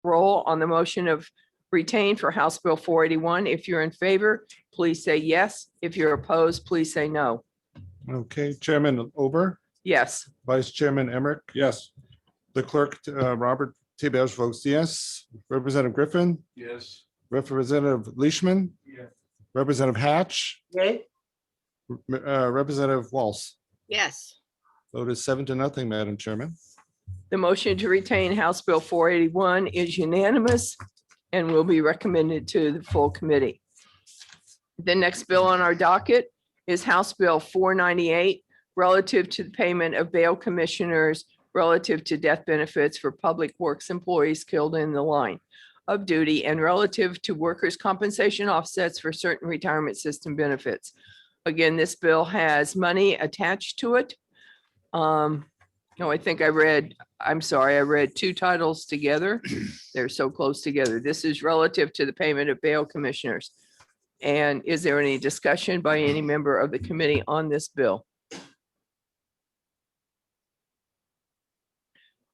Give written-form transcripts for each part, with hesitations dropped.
roll on the motion of retain for House Bill 481. If you're in favor, please say yes. If you're opposed, please say no. Okay, Chairman Ober, Yes. Vice Chairman Emmerich. Yes. The clerk, Robert T. Belge votes yes. Representative Griffin, Yes. Representative Leishman, Yes. Representative Hatch, Yay. Representative Walz. Yes. Vote is 7-0, Madam Chairman. The motion to retain House Bill 481 is unanimous and will be recommended to the full committee. The next bill on our docket is House Bill 498, relative to the payment of bail commissioners relative to death benefits for public works employees killed in the line of duty and relative to workers' compensation offsets for certain retirement system benefits. Again, this bill has money attached to it. No, I think I read two titles together. They're so close together. This is relative to the payment of bail commissioners. And is there any discussion by any member of the committee on this bill?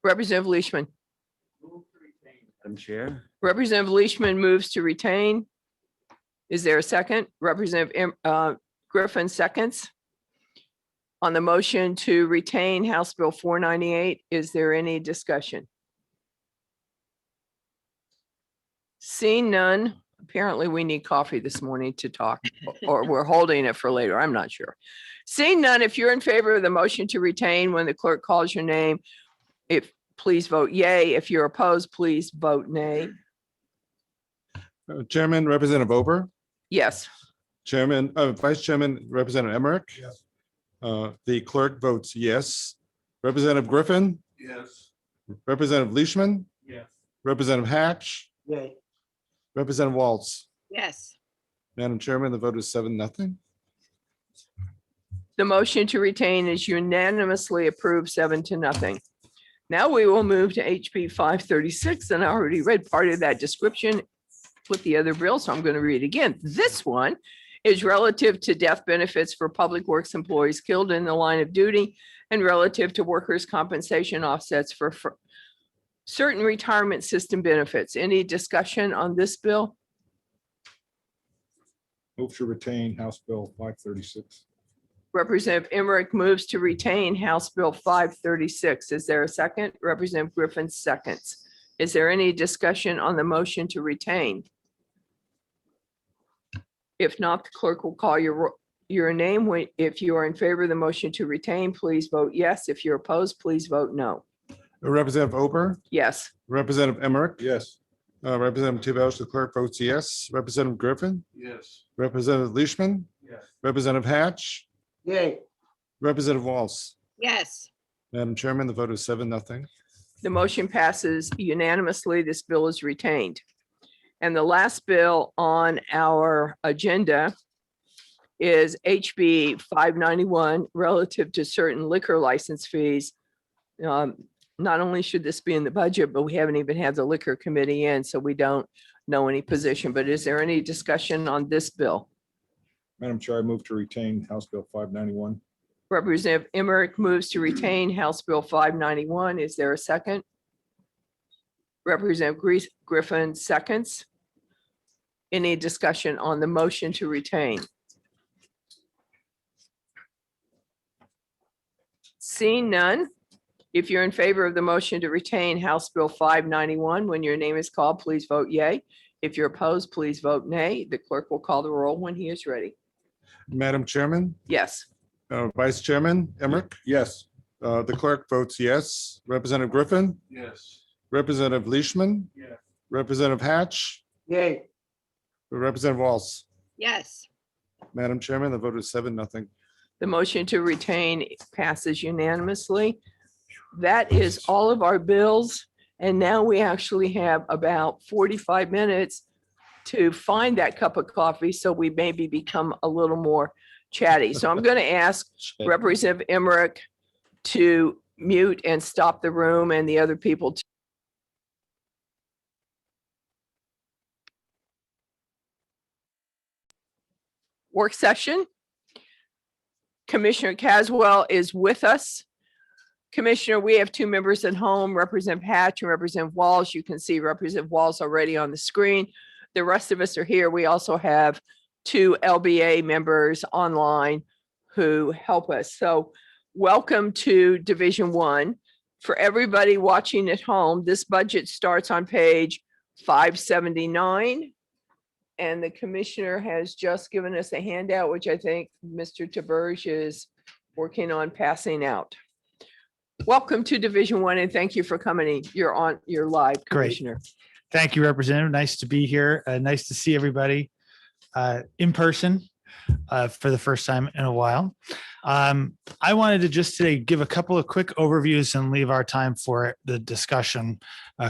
Representative Leishman. Madam Chair. Representative Leishman moves to retain. Is there a second? Representative Griffin seconds. On the motion to retain House Bill 498, is there any discussion? Seeing none, apparently we need coffee this morning to talk, or we're holding it for later. I'm not sure. Seeing none, if you're in favor of the motion to retain when the clerk calls your name, please vote yay. If you're opposed, please vote nay. Chairman, Representative Ober, Yes. Vice Chairman, Representative Emmerich. Yes. The clerk votes yes. Representative Griffin, Yes. Representative Leishman, Yes. Representative Hatch, Yay. Representative Walz. Yes. Madam Chairman, the vote is 7-0. The motion to retain is unanimously approved 7-0. Now we will move to HB 536, and I already read part of that description with the other bill, so I'm going to read it again. This one is relative to death benefits for public works employees killed in the line of duty and relative to workers' compensation offsets for certain retirement system benefits. Any discussion on this bill? Move to retain House Bill 536. Representative Emmerich moves to retain House Bill 536. Is there a second? Representative Griffin seconds. Is there any discussion on the motion to retain? If not, the clerk will call your name. If you are in favor of the motion to retain, please vote yes. If you're opposed, please vote no. Representative Ober, Yes. Representative Emmerich, Yes. Representative T. Belge, the clerk votes yes. Representative Griffin, Yes. Representative Leishman, Yes. Representative Hatch, Yay. Representative Walz. Yes. Madam Chairman, the vote is 7-0. The motion passes unanimously. This bill is retained. And the last bill on our agenda is HB 591 relative to certain liquor license fees. Not only should this be in the budget, but we haven't even had the liquor committee in, so we don't know any position. But is there any discussion on this bill? Madam Chair, I move to retain House Bill 591. Representative Emmerich moves to retain House Bill 591. Is there a second? Representative Griffin seconds. Any discussion on the motion to retain? Seeing none, if you're in favor of the motion to retain House Bill 591, when your name is called, please vote yay. If you're opposed, please vote nay. The clerk will call the roll when he is ready. Madam Chairman, Yes. Vice Chairman Emmerich, Yes. the clerk votes yes. Representative Griffin, Yes. Representative Leishman, Yes. Representative Hatch, Yay. Representative Walz. Yes. Madam Chairman, the vote is 7-0. The motion to retain passes unanimously. That is all of our bills. And now we actually have about 45 minutes to find that cup of coffee, so we maybe become a little more chatty. So I'm going to ask Representative Emmerich to mute and stop the room and the other people to work session. Commissioner Caswell is with us. Commissioner, we have two members at home, Representative Hatch and Representative Walls. You can see Representative Walls already on the screen. The rest of us are here. We also have two LBA members online who help us. So welcome to Division 1. For everybody watching at home, this budget starts on page 579. And the commissioner has just given us a handout, which I think Mr. Taberge is working on passing out. Welcome to Division 1 and thank you for coming. You're live, Great. Commissioner. Thank you, Representative. Nice to be here. Nice to see everybody in person for the first time in a while. I wanted to just today give a couple of quick overviews and leave our time for the discussion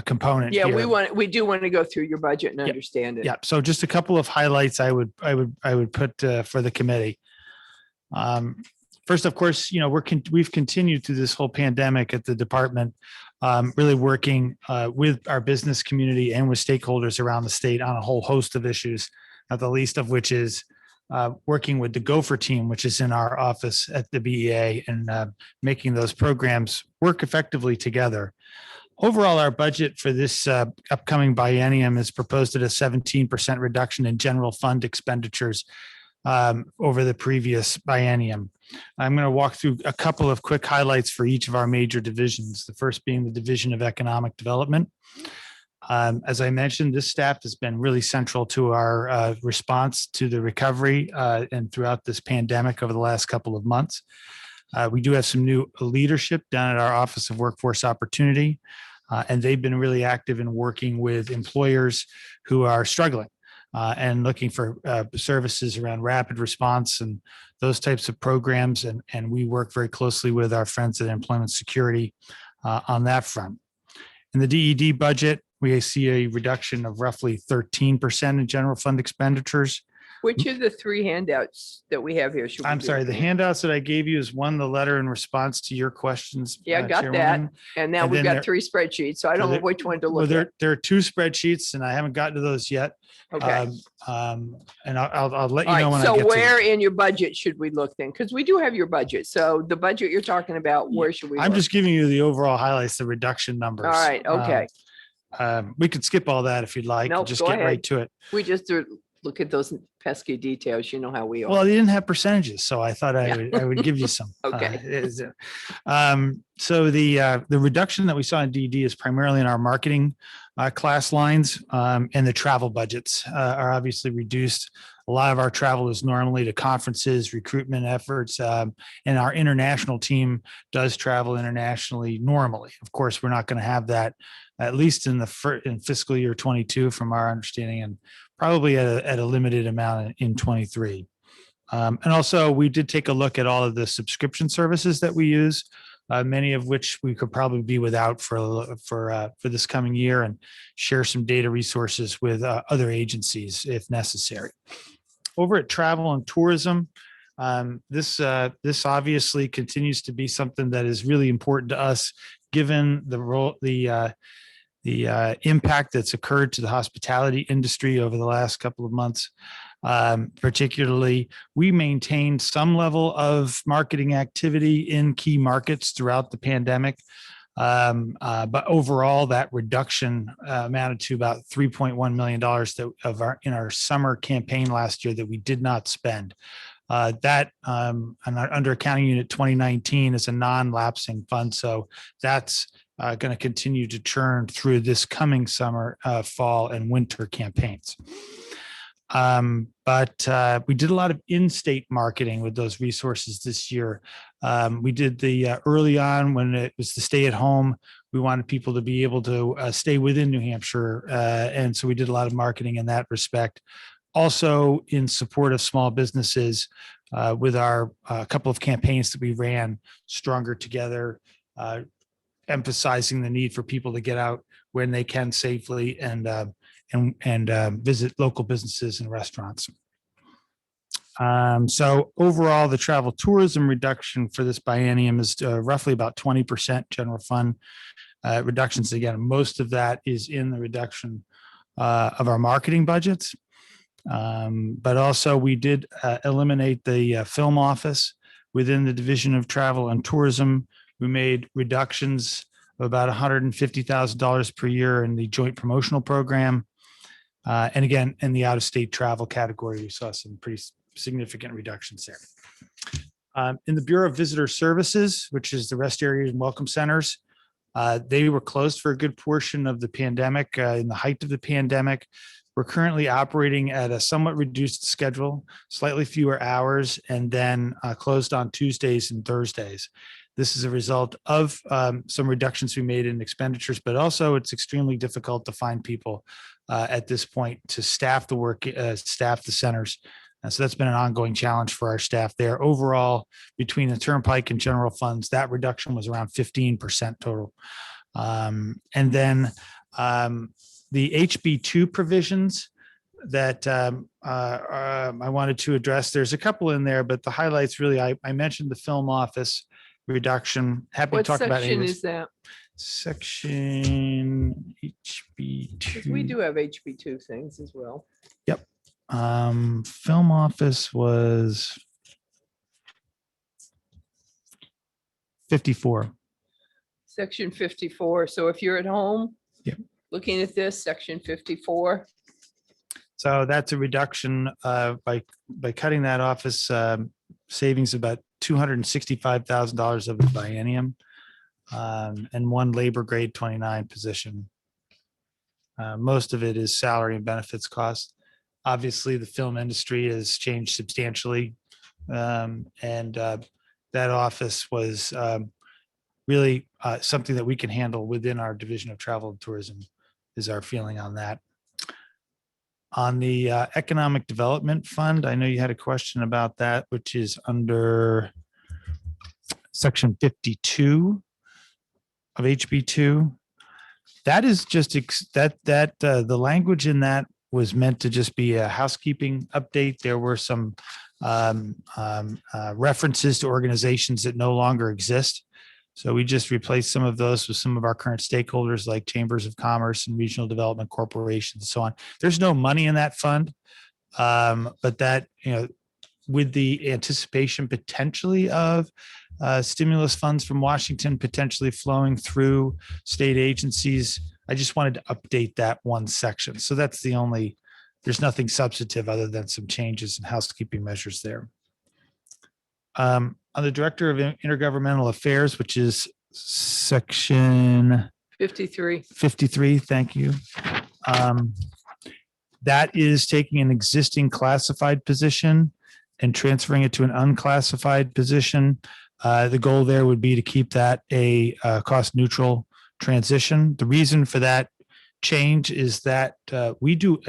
component. Yeah, here. we do want to go through your budget and understand it. Yeah. So just a couple of highlights I would put for the committee. First, of course, we've continued through this whole pandemic at the department, really working with our business community and with stakeholders around the state on a whole host of issues, not the least of which is working with the Gopher team, which is in our office at the BEA, and making those programs work effectively together. Overall, our budget for this upcoming biennium is proposed at a 17% reduction in general fund expenditures over the previous biennium. I'm going to walk through a couple of quick highlights for each of our major divisions. The first being the Division of Economic Development. As I mentioned, this staff has been really central to our response to the recovery and throughout this pandemic over the last couple of months. We do have some new leadership down at our Office of Workforce Opportunity, and they've been really active in working with employers who are struggling and looking for services around rapid response and those types of programs. And we work very closely with our friends at Employment Security on that front. In the DED budget, we see a reduction of roughly 13% in general fund expenditures. Which of the three handouts that we have here? should we I'm be sorry, the looking at? handouts that I gave you is one, the letter in response to your questions. Yeah, got that. Chairwoman. And now And we've then got there- three spreadsheets, so I so don't know there- which one to Well, look at. there are two spreadsheets and I haven't gotten to those yet. Okay. And I'll let you All know right, when I so get to where them. in your budget should we look then? Because we do have your budget. So the budget you're talking about, where should we I'm look? just giving you the overall highlights, the reduction numbers. All right, okay. We could skip all that if you'd like, and Nope, just go get right ahead. to it. We just look at those pesky details. You know how we are. Well, they didn't have percentages, so I thought Yeah. I would give you some. Okay. So the reduction that we saw in DD is primarily in our marketing class lines, and the travel budgets are obviously reduced. A lot of our travel is normally to conferences, recruitment efforts, and our international team does travel internationally normally. Of course, we're not going to have that, at least in fiscal year 22, from our understanding, and probably at a limited amount in 23. And also, we did take a look at all of the subscription services that we use, many of which we could probably be without for this coming year, and share some data resources with other agencies if necessary. Over at Travel and Tourism, this obviously continues to be something that is really important to us, given the impact that's occurred to the hospitality industry over the last couple of months. Particularly, we maintained some level of marketing activity in key markets throughout the pandemic. But overall, that reduction amounted to about $3.1 million in our summer campaign last year that we did not spend. That under accounting unit 2019 is a non-lapsing fund. So that's going to continue to churn through this coming summer, fall and winter campaigns. But we did a lot of in-state marketing with those resources this year. We did the early on when it was the stay at home, we wanted people to be able to stay within New Hampshire. And so we did a lot of marketing in that respect. Also in support of small businesses with our couple of campaigns that we ran, Stronger Together, emphasizing the need for people to get out when they can safely and visit local businesses and restaurants. So overall, the travel tourism reduction for this biennium is roughly about 20% general fund reductions. Again, most of that is in the reduction of our marketing budgets. But also we did eliminate the film office within the Division of Travel and Tourism. We made reductions of about $150,000 per year in the joint promotional program. And again, in the out-of-state travel category, we saw some pretty significant reductions there. In the Bureau of Visitor Services, which is the rest areas and welcome centers, they were closed for a good portion of the pandemic, in the height of the pandemic. We're currently operating at a somewhat reduced schedule, slightly fewer hours, and then closed on Tuesdays and Thursdays. This is a result of some reductions we made in expenditures, but also it's extremely difficult to find people at this point to staff the work, staff the centers. So that's been an ongoing challenge for our staff there. Overall, between the Turnpike and general funds, that reduction was around 15% total. And then the HB2 provisions that I wanted to address, there's a couple in there, but the highlights really, I mentioned the film office reduction. Happy to What talk about section any of is that? section 'Cause we HB2. do have HB2 things as well. Film office was 54. Section 54. So if you're at home. Yep. Looking at this, section 54. So that's a reduction by cutting that office, savings about $265,000 of the biennium, and one labor grade 29 position. Most of it is salary and benefits costs. Obviously, the film industry has changed substantially, and that office was really something that we can handle within our Division of Travel and Tourism, is our feeling on that. On the Economic Development Fund, I know you had a question about that, which is under section 52 of HB2. That is just the language in that was meant to just be a housekeeping update. There were some references to organizations that no longer exist. So we just replaced some of those with some of our current stakeholders like chambers of commerce and regional development corporations and so on. There's no money in that fund, but that, with the anticipation potentially of stimulus funds from Washington potentially flowing through state agencies, I just wanted to update that one section. So that's the only, there's nothing substantive other than some changes in housekeeping measures there. On the Director of Intergovernmental Affairs, which is section 53. 53, thank you. That is taking an existing classified position and transferring it to an unclassified position. The goal there would be to keep that a cost neutral transition. The reason for that change is that we do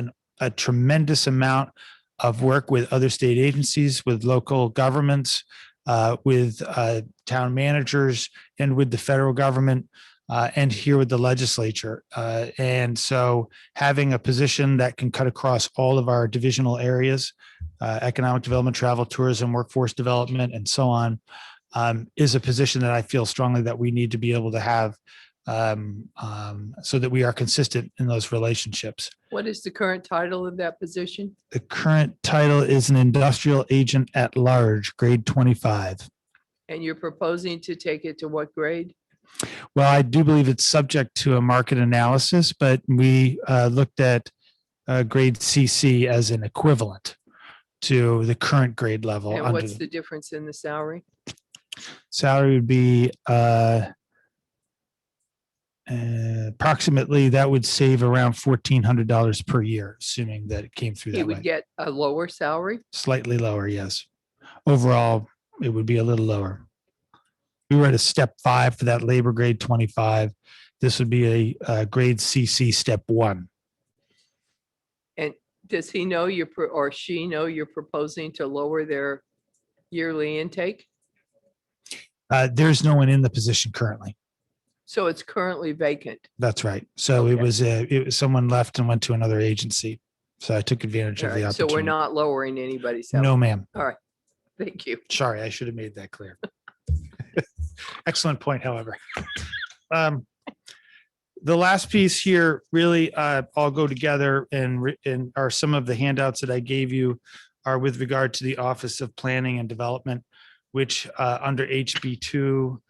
a tremendous amount of work with other state agencies, with local governments, with town managers, and with the federal government, and here with the legislature. And so having a position that can cut across all of our divisional areas, economic development, travel, tourism, workforce development, and so on, is a position that I feel strongly that we need to be able to have, so that we are consistent in those relationships. What is the current title of that position? The current title is an industrial agent at large, grade 25. And you're proposing to take it to what grade? Well, I do believe it's subject to a market analysis, but we looked at grade CC as an equivalent to the current grade level. And under what's the difference in the salary? salary would be approximately, that would save around $1,400 per year, assuming that it came through He that would way. get a lower salary? Slightly lower, yes. Overall, it would be a little lower. We were at a step 5 for that labor grade 25. This would be a grade CC step 1. And does he know or she know you're proposing to lower their yearly intake? There's no one in the position currently. So it's currently vacant. That's right. So Okay. it was someone left and went to another agency. So I took advantage All of the right, So opportunity. we're not lowering anybody's salary. No, ma'am. All right. Thank you. Sorry, I should have made that clear. Excellent point, however. The last piece here really all go together and are some of the handouts that I gave you are with regard to the Office of Planning and Development, which under HB2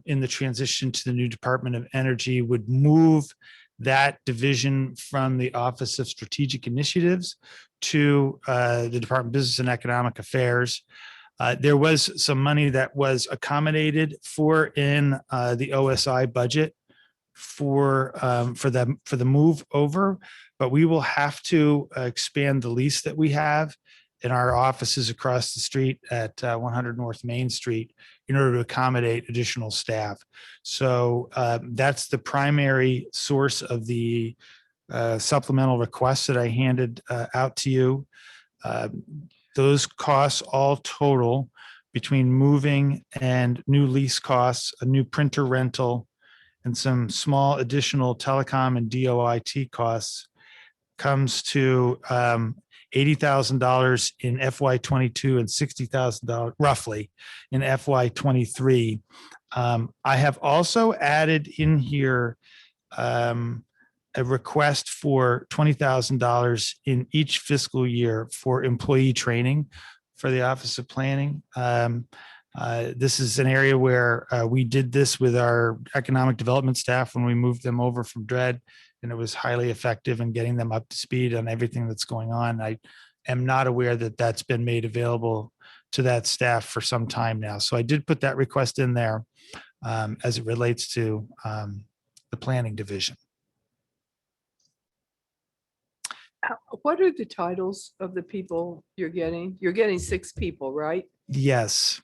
in the transition to the new Department of Energy would move that division from the Office of Strategic Initiatives to the Department of Business and Economic Affairs. There was some money that was accommodated for in the OSI budget for the move over, but we will have to expand the lease that we have in our offices across the street at 100 North Main Street in order to accommodate additional staff. So that's the primary source of the supplemental requests that I handed out to you. Those costs all total between moving and new lease costs, a new printer rental, and some small additional telecom and DOIT costs comes to $80,000 in FY22 and $60,000 roughly in FY23. I have also added in here a request for $20,000 in each fiscal year for employee training for the Office of Planning. This is an area where we did this with our economic development staff when we moved them over from DRED, and it was highly effective in getting them up to speed on everything that's going on. I am not aware that that's been made available to that staff for some time now. So I did put that request in there as it relates to the planning division. What are the titles of the people you're getting? You're getting 6 people, right? Yes.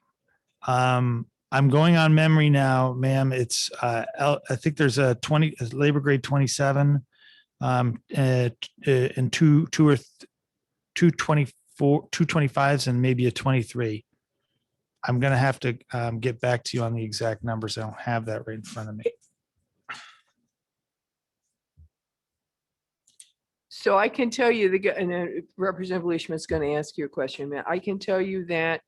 I'm going on memory now, ma'am. It's I think there's a labor grade 27 and two 225s and maybe a 23. I'm going to have to get back to you on the exact numbers. I don't have that right in front of me. So I can tell you and Representative Leishman is going to ask you a question, man. I can tell you that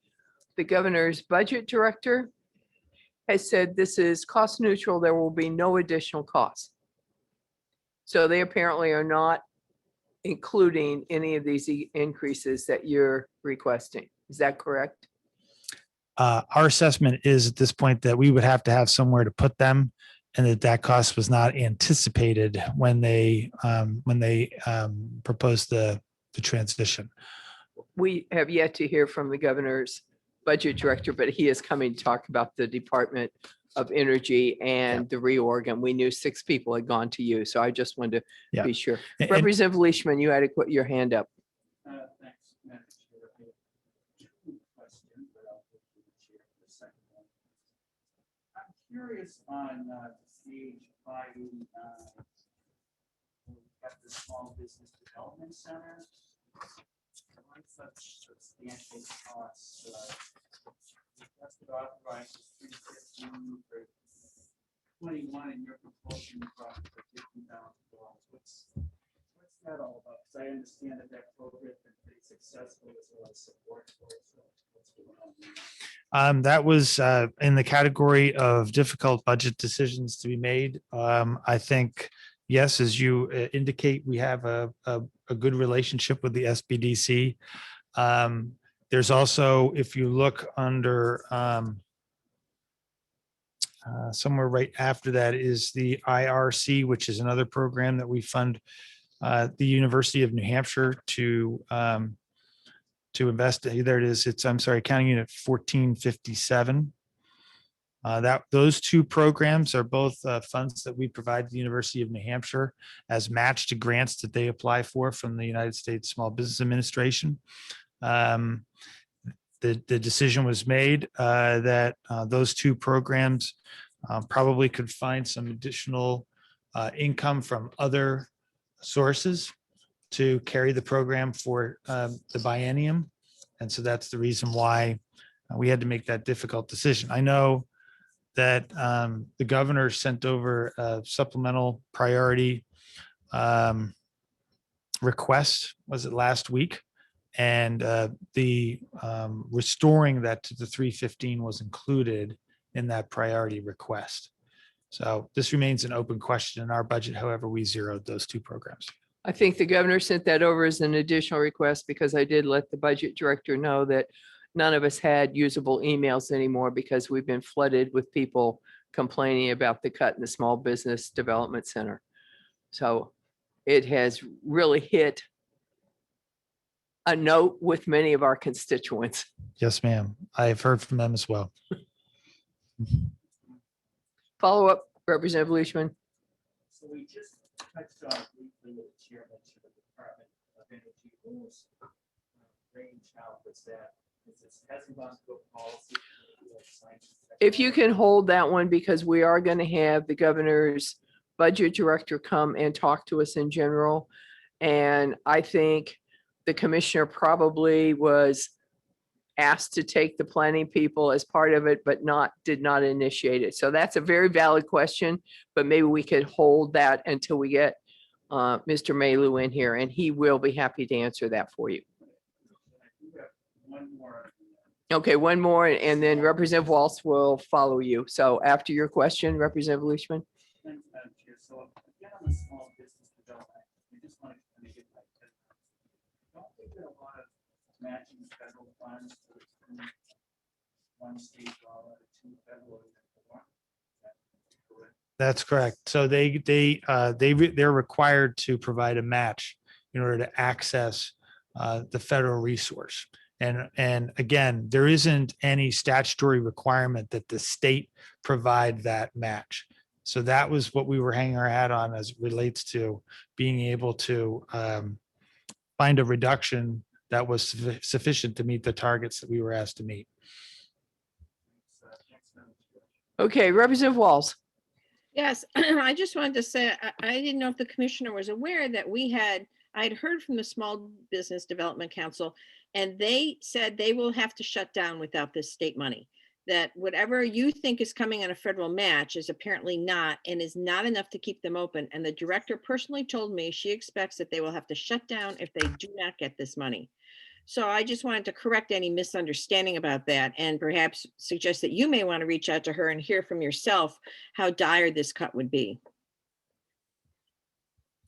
the governor's budget director has said this is cost neutral. There will be no additional costs. So they apparently are not including any of these increases that you're requesting. Is that correct? Our assessment is at this point that we would have to have somewhere to put them, and that cost was not anticipated when they proposed the transition. We have yet to hear from the governor's budget director, but he is coming to talk about the Department of Energy and the reorg, and we knew 6 people had gone to you. So I just wanted to be sure. And- Representative Leishman, you had to put your hand up. Thanks, Madam Chair. I have 2 questions, but I'll go to the chair for the second one. I'm curious on page 589. We've got the Small Business Development Center. Why such substantial costs? Requested authorized $315 for 21, and you're proposing for $50,000. What's that all about? Because I understand that program has been pretty successful. There's a lot of support for it. So what's going on there? That was in the category of difficult budget decisions to be made. I think, yes, as you indicate, we have a good relationship with the SBDC. There's also, if you look under somewhere right after that is the IRC, which is another program that we fund the University of New Hampshire to invest. There it is. It's, I'm sorry, accounting unit 1457. Those 2 programs are both funds that we provide the University of New Hampshire as match to grants that they apply for from the United States Small Business Administration. The decision was made that those 2 programs probably could find some additional income from other sources to carry the program for the biennium. And so that's the reason why we had to make that difficult decision. I know that the governor sent over a supplemental priority request, was it last week? And the restoring that to the 315 was included in that priority request. So this remains an open question in our budget. However, we zeroed those 2 programs. I think the governor sent that over as an additional request because I did let the budget director know that none of us had usable emails anymore because we've been flooded with people complaining about the cut in the Small Business Development Center. So it has really hit a note with many of our constituents. Yes, ma'am. I've heard from them as well. Follow up, Representative Leishman. So we just touched on briefly with the chair mentioned the Department of Energy rules. Range out, what's that? Is this hasn't gone to a policy? If you can hold that one, because we are going to have the governor's budget director come and talk to us in general. And I think the commissioner probably was asked to take the planning people as part of it, but did not initiate it. So that's a very valid question, but maybe we could hold that until we get Mr. Maylou in here, and he will be happy to answer that for you. One more. Okay, one more, and then Representative Waltz will follow you. So after your question, Representative Leishman. Thanks, Madam Chair. So again, on the small business development, we just wanted to kind of get like, don't think there are a lot of matching federal funds to one state dollar, two federal. That's correct. So they're required to provide a match in order to access the federal resource. And again, there isn't any statutory requirement that the state provide that match. So that was what we were hanging our hat on as it relates to being able to find a reduction that was sufficient to meet the targets that we were asked to meet. Okay, Representative Walz. Yes, I just wanted to say, I didn't know if the commissioner was aware that I'd heard from the Small Business Development Council, and they said they will have to shut down without this state money. That whatever you think is coming on a federal match is apparently not, and is not enough to keep them open. And the director personally told me she expects that they will have to shut down if they do not get this money. So I just wanted to correct any misunderstanding about that, and perhaps suggest that you may want to reach out to her and hear from yourself how dire this cut would be.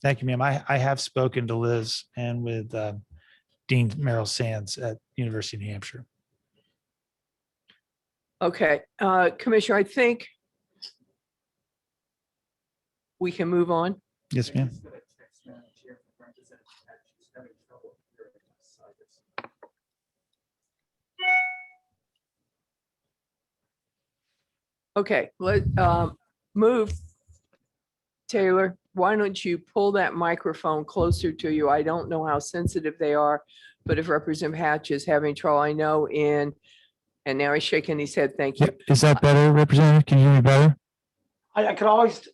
Thank you, ma'am. I have spoken to Liz and with Dean Merrill Sands at University of New Hampshire. Okay, Commissioner, I think we can move on. Yes, ma'am. Okay, let move. Taylor, why don't you pull that microphone closer to you? I don't know how sensitive they are, but if Representative Hatch is having trouble, I know and now he's shaking his head. Thank you. Is that better, Representative? Can you hear me better? I could always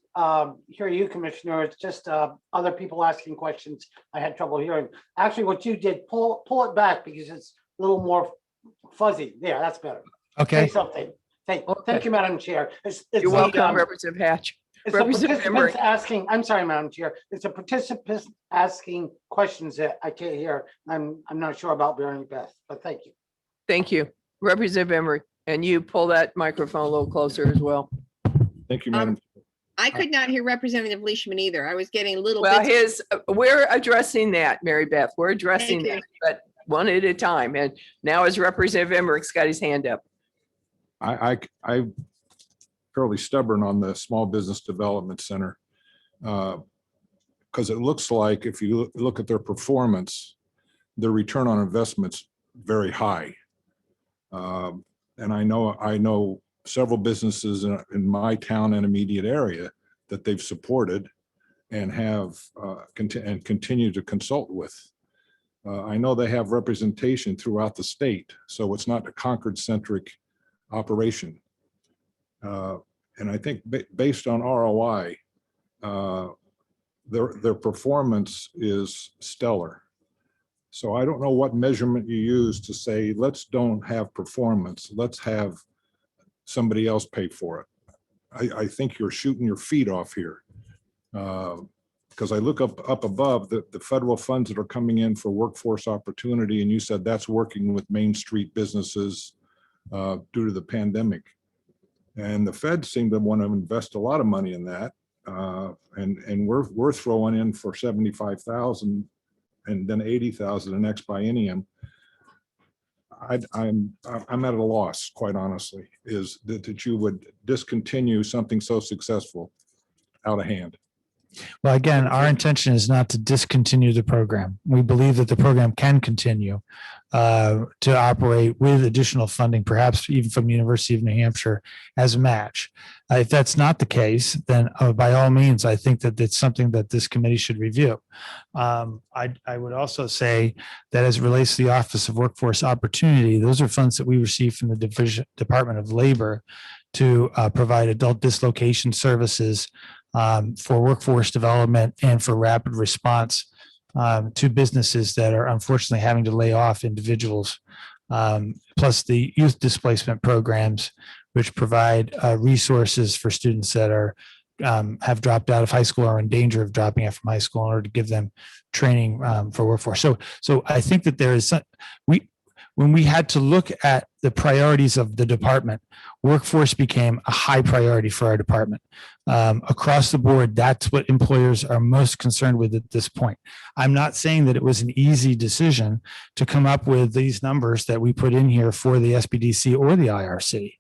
hear you, Commissioner. It's just other people asking questions. I had trouble hearing. Actually, what you did, pull it back because it's a little more fuzzy. There, that's better. Okay. Say something. Thank Okay. you, Madam Chair. It's You're the, welcome, Representative Hatch. It's the Representative participants Emery. asking, I'm sorry, Madam Chair. It's the participants asking questions that I can't hear. I'm not sure about Barry Beth, but thank you. Thank you, Representative Emery. And you pull that microphone a little closer as well. Thank you, Madam. I could not hear Representative Leishman either. I was getting little Well, bits. we're addressing that, Mary Beth. We're addressing Thank you. that, but one at a time. And now as Representative Emmerich's got his hand up. I'm fairly stubborn on the Small Business Development Center. Because it looks like if you look at their performance, their return on investment's very high. And I know several businesses in my town and immediate area that they've supported and have and continue to consult with. I know they have representation throughout the state, so it's not a Concord-centric operation. And I think based on ROI, their performance is stellar. So I don't know what measurement you use to say, let's don't have performance, let's have somebody else pay for it. I think you're shooting your feet off here. Because I look up above the federal funds that are coming in for workforce opportunity, and you said that's working with Main Street businesses due to the pandemic. And the feds seem to want to invest a lot of money in that. And we're throwing in for 75,000 and then 80,000 the next biennium. I'm at a loss, quite honestly, is that you would discontinue something so successful out of hand. Well, again, our intention is not to discontinue the program. We believe that the program can continue to operate with additional funding, perhaps even from the University of New Hampshire as a match. If that's not the case, then by all means, I think that it's something that this committee should review. I would also say that as it relates to the Office of Workforce Opportunity, those are funds that we receive from the Department of Labor to provide adult dislocation services for workforce development and for rapid response to businesses that are unfortunately having to lay off individuals, plus the youth displacement programs, which provide resources for students that are have dropped out of high school or in danger of dropping out from high school in order to give them training for workforce. So I think that there is when we had to look at the priorities of the department, workforce became a high priority for our department. Across the board, that's what employers are most concerned with at this point. I'm not saying that it was an easy decision to come up with these numbers that we put in here for the SBDC or the IRC.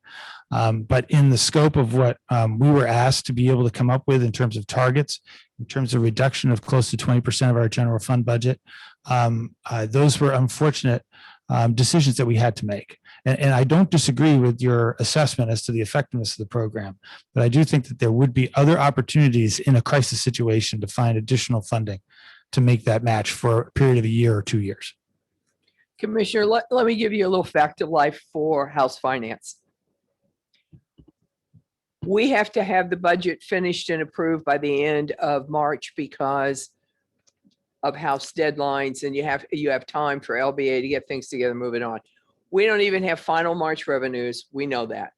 But in the scope of what we were asked to be able to come up with in terms of targets, in terms of reduction of close to 20% of our general fund budget, those were unfortunate decisions that we had to make. And I don't disagree with your assessment as to the effectiveness of the program, but I do think that there would be other opportunities in a crisis situation to find additional funding to make that match for a period of a year or 2 years. Commissioner, let me give you a little fact of life for House Finance. We have to have the budget finished and approved by the end of March because of House deadlines, and you have time for LBA to get things together, moving on. We don't even have final March revenues. We know that.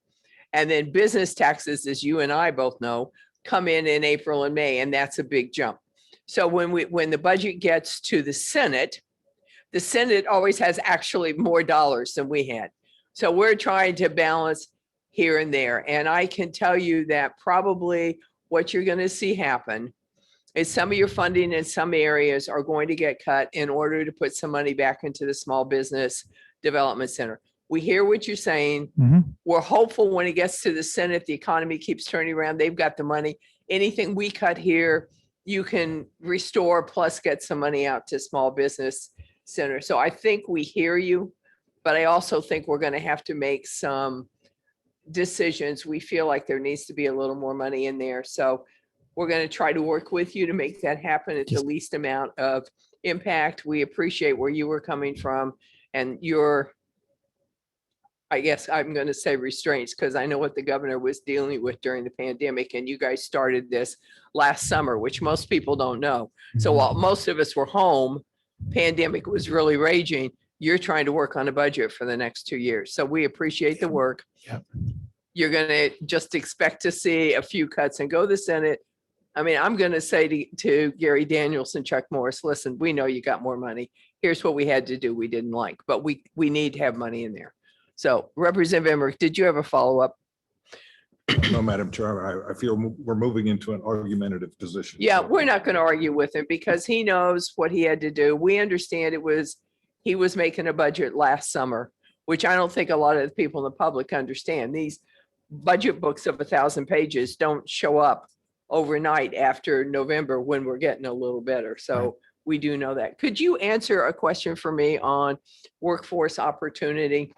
And then business taxes, as you and I both know, come in April and May, and that's a big jump. So when the budget gets to the Senate always has actually more dollars than we had. So we're trying to balance here and there. And I can tell you that probably what you're going to see happen is some of your funding in some areas are going to get cut in order to put some money back into the Small Business Development Center. We hear what you're saying. We're hopeful when it gets to the Senate, the economy keeps turning around. They've got the money. Anything we cut here, you can restore plus get some money out to Small Business Center. So I think we hear you, but I also think we're going to have to make some decisions. We feel like there needs to be a little more money in there. So we're going to try to work with you to make that happen at the least amount of impact. We appreciate where you were coming from and your, I guess I'm going to say restraints, because I know what the governor was dealing with during the pandemic, and you guys started this last summer, which most people don't know. So while most of us were home, pandemic was really raging. You're trying to work on a budget for the next 2 years. So we appreciate the work. Yep. You're going to just expect to see a few cuts and go to the Senate. I mean, I'm going to say to Gary Daniels and Chuck Morris, listen, we know you got more money. Here's what we had to do we didn't like, but we need to have money in there. So Representative Emmerich, did you have a follow-up? No, Madam Chair, I feel we're moving into an argumentative position. Yeah, So- we're not going to argue with him because he knows what he had to do. We understand he was making a budget last summer, which I don't think a lot of the people in the public understand. These budget books of 1,000 pages don't show up overnight after November when we're getting a little better. So Right. we do know that. Could you answer a question for me on workforce opportunity?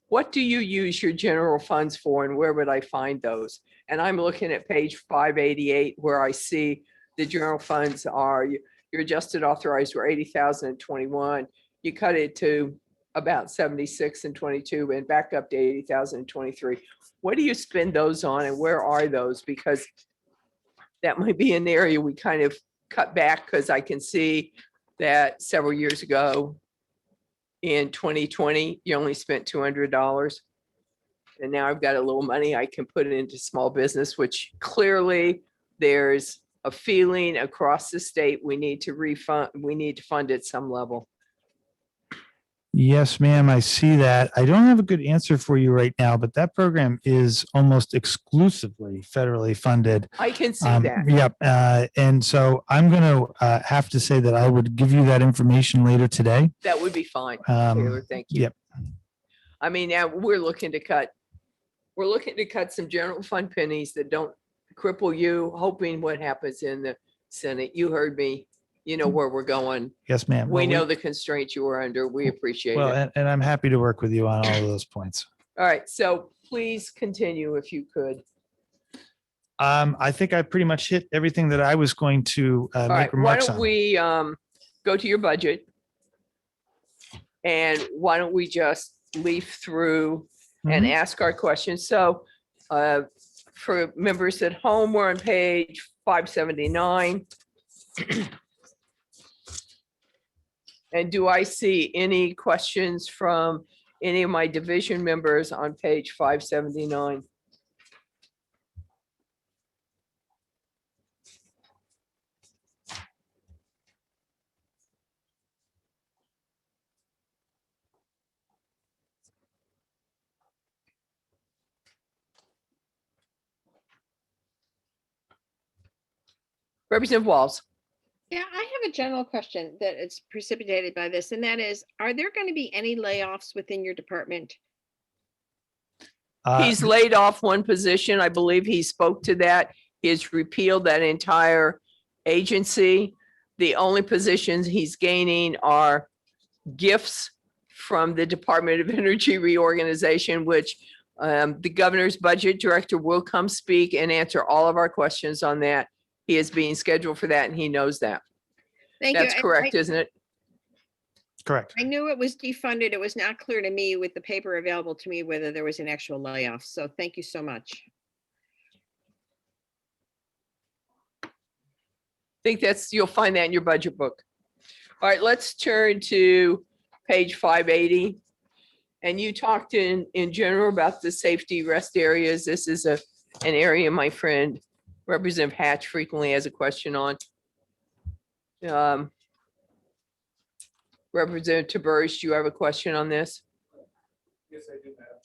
What do you use your general funds for and where would I find those? And I'm looking at page 588 where I see the general funds are, your adjusted authorized were 80,000 in 21. You cut it to about 76 and 22 and back up to 80,000 in 23. What do you spend those on and where are those? Because that might be an area we kind of cut back, because I can see that several years ago in 2020, you only spent $200. And now I've got a little money I can put it into small business, which clearly there's a feeling across the state we need to fund at some level. Yes, ma'am, I see that. I don't have a good answer for you right now, but that program is almost exclusively federally funded. I can see that. Yep. And so I'm going to have to say that I would give you that information later today. That would be fine. Um, Taylor, thank you. Yep. I mean, now we're looking to cut some general fund pennies that don't cripple you, hoping what happens in the Senate. You heard me. You know where we're going. Yes, ma'am. We Well, know the constraints you are under. We appreciate Well, it. and I'm happy to work with you on all of those points. All right, so please continue if you could. I think I pretty much hit everything that I was going to All make right, why remarks don't on. we go to your budget? And why don't we just leaf through and Mhm. ask our questions? So for members at home, we're on page 579. And do I see any questions from any of my division members on page 579? Representative Walls. Yeah, I have a general question that is precipitated by this, and that is, are there going to be any layoffs within your department? He's laid off one position. I believe he spoke to that. He has repealed that entire agency. The only positions he's gaining are gifts from the Department of Energy reorganization, which the governor's budget director will come speak and answer all of our questions on that. He is being scheduled for that and he knows that. Thank you. That's correct, isn't it? Correct. I knew it was defunded. It was not clear to me with the paper available to me whether there was an actual layoff. So thank you so much. I think you'll find that in your budget book. All right, let's turn to page 580. And you talked in general about the safety rest areas. This is an area my friend Representative Hatch frequently has a question on. Representative Burris, do you have a question on this? Yes, I do, Madam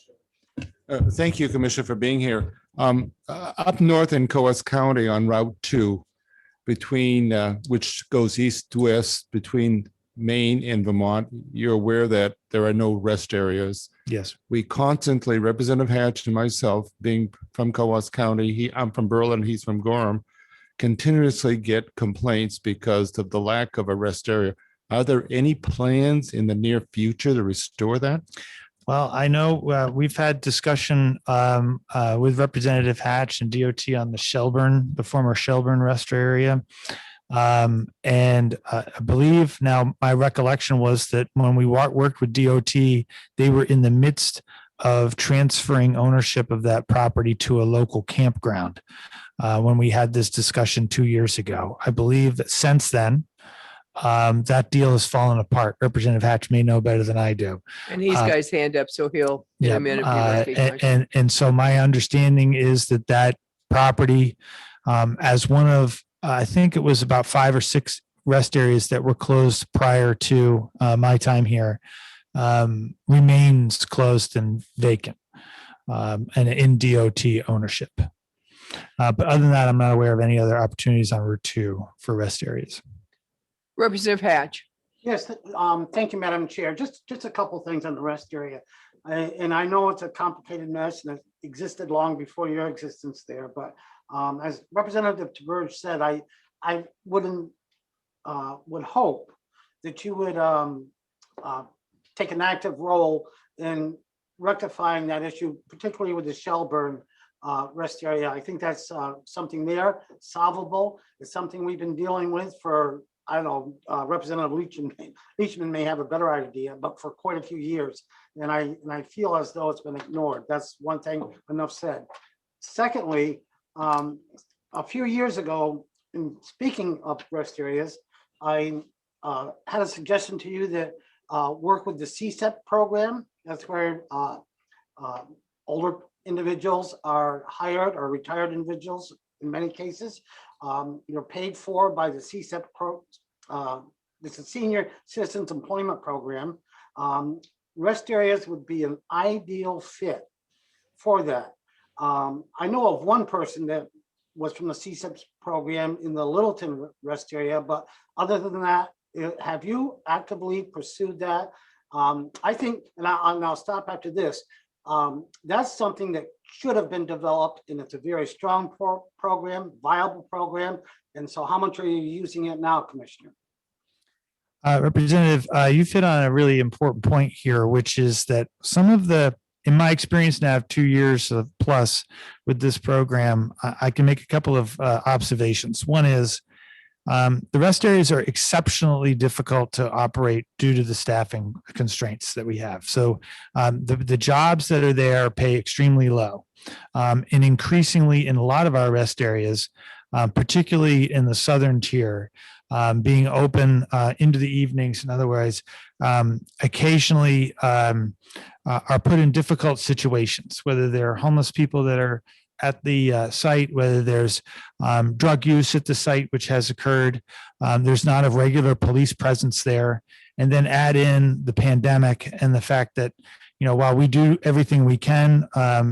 Chair. Thank you, Commissioner, for being here. Up north in Coas County on Route 2, between, which goes east to west between Maine and Vermont, you're aware that there are no rest areas. Yes. We constantly, Representative Hatch and myself, being from Coas County, I'm from Berlin, he's from Gorham, continuously get complaints because of the lack of a rest area. Are there any plans in the near future to restore that? Well, I know we've had discussion with Representative Hatch and DOT on the former Shelburne rest area. And I believe now my recollection was that when we worked with DOT, they were in the midst of transferring ownership of that property to a local campground when we had this discussion 2 years ago. I believe that since then, that deal has fallen apart. Representative Hatch may know better than I do. And he's got his hand up, so he'll in Yeah, a minute be recognized. and so my understanding is that property, as one of, I think it was about 5 or 6 rest areas that were closed prior to my time here, remains closed and vacant, and in DOT ownership. But other than that, I'm not aware of any other opportunities on Route 2 for rest areas. Representative Hatch. Yes, thank you, Madam Chair. Just a couple things on the rest area. And I know it's a complicated mess and it existed long before your existence there, but as Representative Taberge said, I would hope that you would take an active role in rectifying that issue, particularly with the Shelburne rest area. I think that's something there, solvable. It's something we've been dealing with for, I don't know, Representative Leachman may have a better idea, but for quite a few years. And I feel as though it's been ignored. That's one thing, enough said. Secondly, a few years ago, in speaking of rest areas, I had a suggestion to you that work with the CSEP program. That's where older individuals are hired, or retired individuals in many cases. You're paid for by the CSEP it's a Senior Citizens Employment Program. Rest areas would be an ideal fit for that. I know of one person that was from the CSEP program in the Littleton rest area, but other than that, have you actively pursued that? I think, and I'll stop after this. That's something that should have been developed, and it's a very strong program, viable program. And so how much are you using it now, Commissioner? Representative, you've hit on a really important point here, which is that some of in my experience now of 2 years plus with this program, I can make a couple of observations. One is the rest areas are exceptionally difficult to operate due to the staffing constraints that we have. So the jobs that are there pay extremely low. And increasingly in a lot of our rest areas, particularly in the southern tier, being open into the evenings, in other words, occasionally are put in difficult situations, whether they're homeless people that are at the site, whether there's drug use at the site, which has occurred. There's not a regular police presence there. And then add in the pandemic and the fact that, while we do everything we can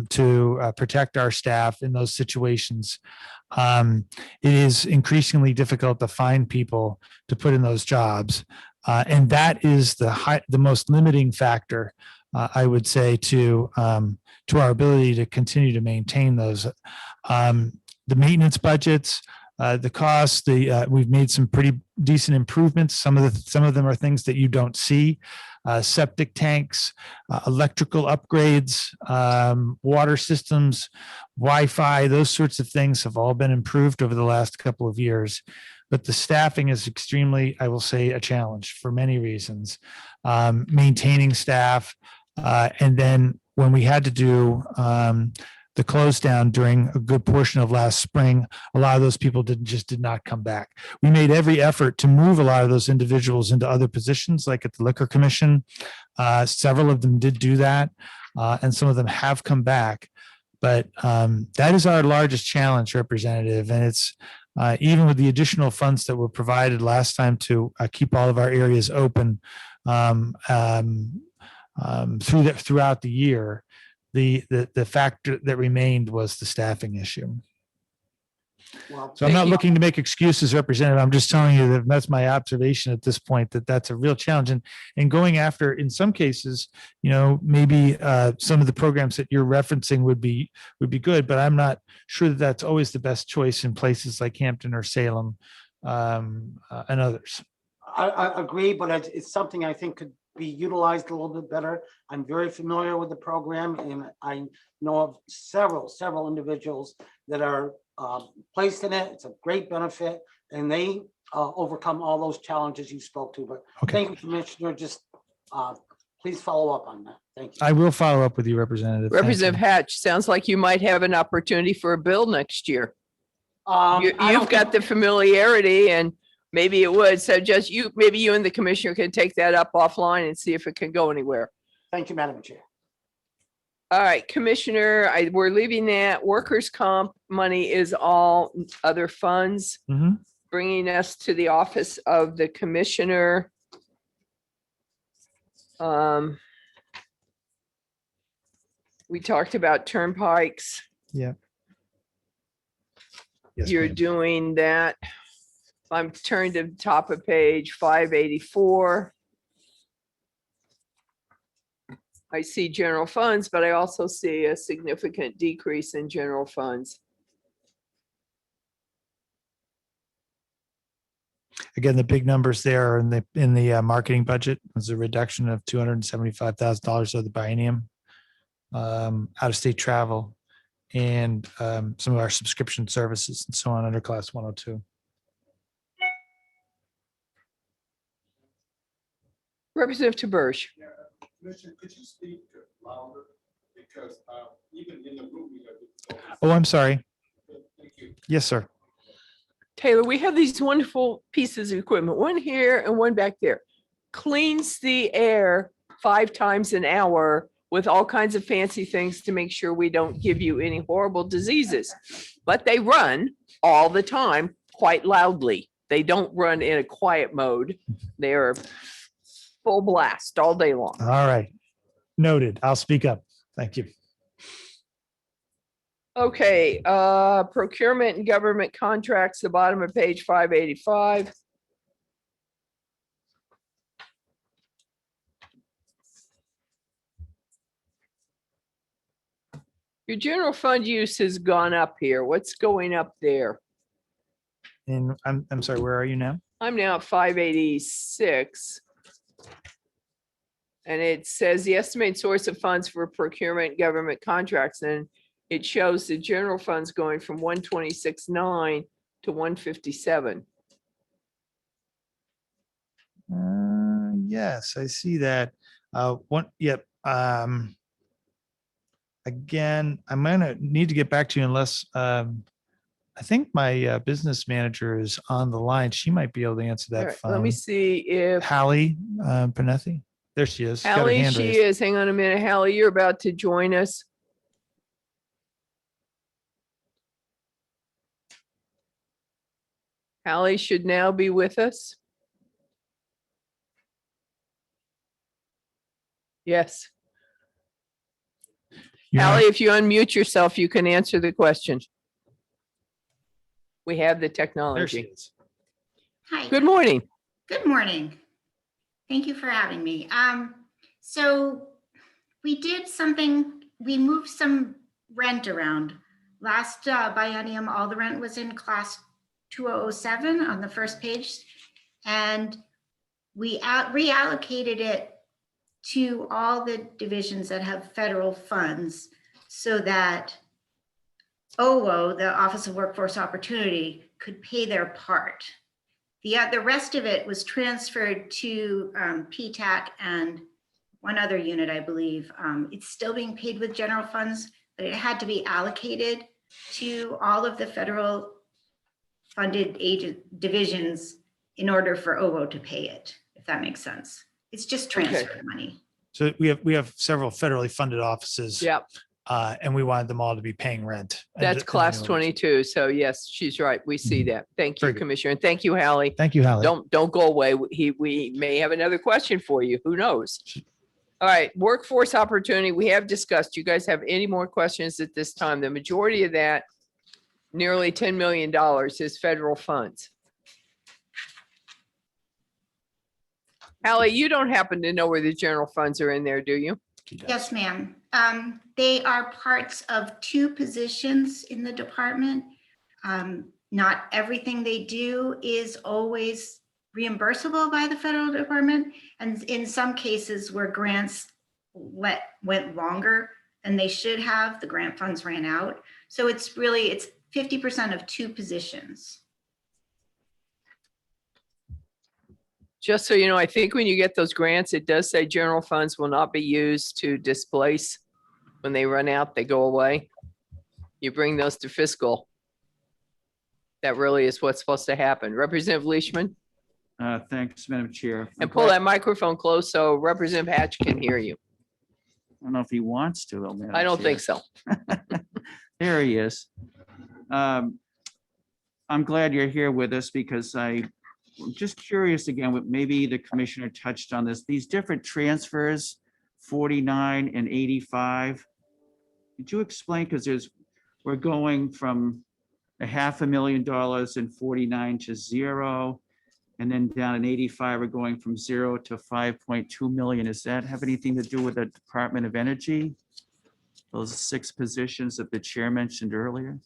to protect our staff in those situations, it is increasingly difficult to find people to put in those jobs. And that is the most limiting factor, I would say, to our ability to continue to maintain those. The maintenance budgets, the costs, we've made some pretty decent improvements. Some of them are things that you don't see. Septic tanks, electrical upgrades, water systems, Wi-Fi, those sorts of things have all been improved over the last couple of years. But the staffing is extremely, I will say, a challenge for many reasons. Maintaining staff, and then when we had to do the close down during a good portion of last spring, a lot of those people did not come back. We made every effort to move a lot of those individuals into other positions, like at the Liquor Commission. Several of them did do that, and some of them have come back. But that is our largest challenge, Representative, and it's even with the additional funds that were provided last time to keep all of our areas open throughout the year. The factor that remained was the staffing issue. Well, So I'm Thank not you. looking to make excuses, Representative. I'm just telling you that that's my observation at this point, that's a real challenge. And going after, in some cases, maybe some of the programs that you're referencing would be good, but I'm not sure that that's always the best choice in places like Hampton or Salem and others. I agree, but it's something I think could be utilized a little bit better. I'm very familiar with the program, and I know of several individuals that are placed in it. It's a great benefit, and they overcome all those challenges you spoke to. But Okay. thank you, Commissioner. Just please follow up on that. Thank you. I will follow up with you, Representative. Thank you. Representative Hatch, sounds like you might have an opportunity for a bill next year. I You've don't got the familiarity, and maybe it would. So just maybe you and the commissioner can take that up offline and see if it can go anywhere. Thank you, Madam Chair. All right, Commissioner, we're leaving that. Workers' comp money is all other funds, Mhm. bringing us to the office of the commissioner. We talked about turnpikes. Yeah. Yes, You're ma'am. doing that. I'm turned to the top of page 584. I see general funds, but I also see a significant decrease in general funds. Again, the big numbers there are in the marketing budget was a reduction of $275,000 of the biennium, out of state travel, and some of our subscription services and so on under class 102. Representative Taberge. Commissioner, could you speak louder? Because even in the room, we have. Oh, I'm sorry. Thank you. Yes, sir. Taylor, we have these wonderful pieces of equipment, one here and one back there. Cleans the air 5 times an hour with all kinds of fancy things to make sure we don't give you any horrible diseases. But they run all the time quite loudly. They don't run in a quiet mode. They are full blast all day long. All right. Noted. I'll speak up. Thank you. Okay, procurement and government contracts, the bottom of page 585. Your general fund use has gone up here. What's going up there? And I'm sorry, where are you now? I'm now at 586. And it says the estimated source of funds for procurement government contracts, and it shows the general funds going from 126.9 to 157. Yes, I see that. Yep. Again, I'm gonna need to get back to you unless, I think my business manager is on the line. She might be able to answer All that right, let me phone. see if Hallie, Benethi, there she is. She's got her Hallie, hand she raised. is. Hang on a minute. Hallie, you're about to join us. Hallie should now be with us. Yes. You're on- Hallie, if you unmute yourself, you can answer the question. We have the There she technology. is. Hi, Good morning. good morning. Thank you for having me. So we did something, we moved some rent around. Last biennium, all the rent was in class 2007 on the first page. And we reallocated it to all the divisions that have federal funds so that OWO, the Office of Workforce Opportunity, could pay their part. The rest of it was transferred to PTAC and one other unit, I believe. It's still being paid with general funds, but it had to be allocated to all of the federal funded divisions in order for OWO to pay it, if that makes sense. It's just transfer money. So we have several federally funded offices. Yep, And we wanted them all to be paying rent. that's class 22. So yes, she's right. We see that. Thank you, Very good. Commissioner. And thank you, Hallie. Thank you, Hallie. Don't go away. We may have another question for you. Who knows? All right, workforce opportunity, we have discussed. You guys have any more questions at this time? The majority of that, nearly $10 million, is federal funds. Hallie, you don't happen to know where the general funds are in there, do you? Yes, ma'am. They are parts of 2 positions in the department. Not everything they do is always reimbursable by the federal department. And in some cases where grants went longer than they should have, the grant funds ran out. So it's 50% of 2 positions. Just so you know, I think when you get those grants, it does say general funds will not be used to displace. When they run out, they go away. You bring those to fiscal. That really is what's supposed to happen. Representative Leishman, Thanks, Madam Chair. and pull that microphone close so Representative Hatch can hear you. I don't know if he wants to, though, Madam I don't Chair. think so. There he is. I'm glad you're here with us because I'm just curious again, maybe the commissioner touched on this, these different transfers, 49 and 85. Could you explain, because we're going from $500,000 in 49 to 0, and then down in 85, we're going from 0 to 5.2 million. Does that have anything to do with the Department of Energy? Those 6 positions that the chair mentioned earlier?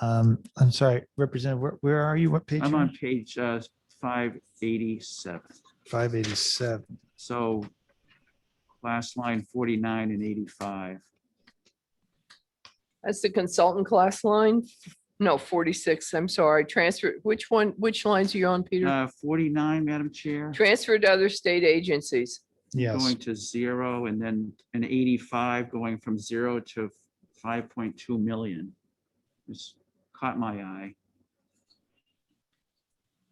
I'm sorry, Representative, where are you? What page? I'm you on page 587. 587. So class line 49 and 85. That's the consultant class line. No, 46. I'm sorry. Transfer, which lines are you on, Peter? 49, Madam Chair. Transfer to other state agencies. Yes. Going to 0, and then an 85 going from 0 to 5.2 million. Just caught my eye.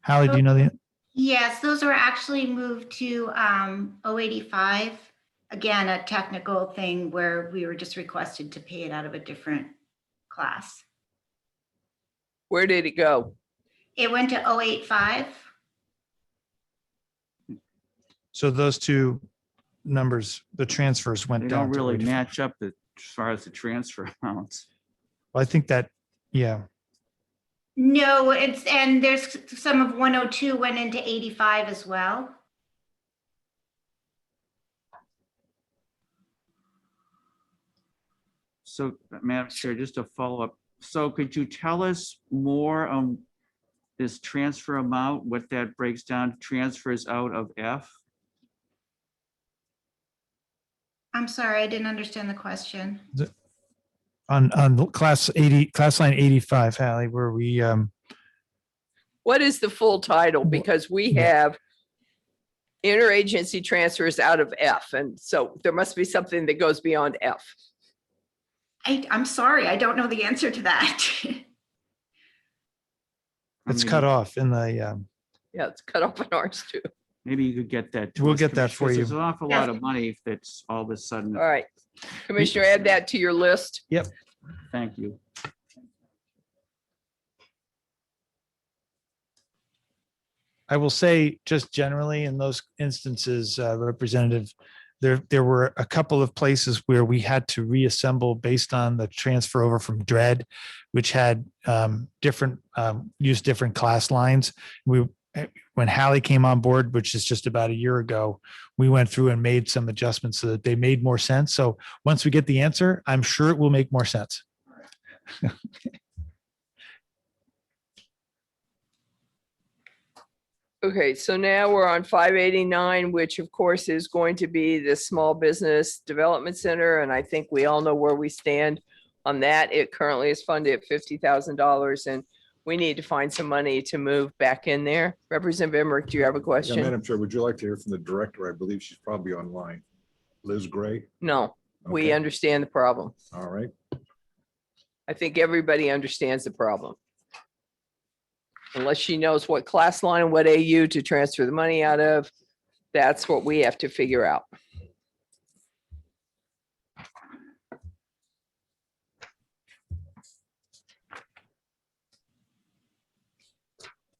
Hallie, do you know the? Yes, those were actually moved to 085. Again, a technical thing where we were just requested to pay it out of a different class. Where did it go? It went to 085. So those 2 numbers, the transfers went They down. don't to really 85. match up as far as the transfer amounts. Well, I think that, yeah. No, and there's some of 102 went into 85 as well. So, Madam Chair, just a follow-up. So could you tell us more on this transfer amount, what that breaks down, transfers out of F? I'm sorry, I didn't understand the question. On class 80, class line 85, Hallie, where we, What is the full title? Because we have interagency transfers out of F. And so there must be something that goes beyond F. I'm sorry, I don't know the answer to that. it's cut off in the, Yeah, it's cut off in ours too. Maybe you could get that. to We'll us, get that for Commissioner, 'cause you. It's an awful lot of money if that's all of a sudden. All right. Commissioner, add that to your list. Thank you. I will say just generally in those instances, Representative, there were a couple of places where we had to reassemble based on the transfer over from DRED, which had used different class lines. When Hallie came on board, which is just about a year ago, we went through and made some adjustments so that they made more sense. So once we get the answer, I'm sure it will make more sense. Okay, so now we're on 589, which of course is going to be the Small Business Development Center. And I think we all know where we stand on that. It currently is funded at $50,000 and we need to find some money to move back in there. Representative Emmerich, do you have a Yeah, question? Madam Chair, would you like to hear from the director? I believe she's probably online. Liz Gray? No, we Okay. understand the problem. All right. I think everybody understands the problem. Unless she knows what class line, what AU to transfer the money out of, that's what we have to figure out.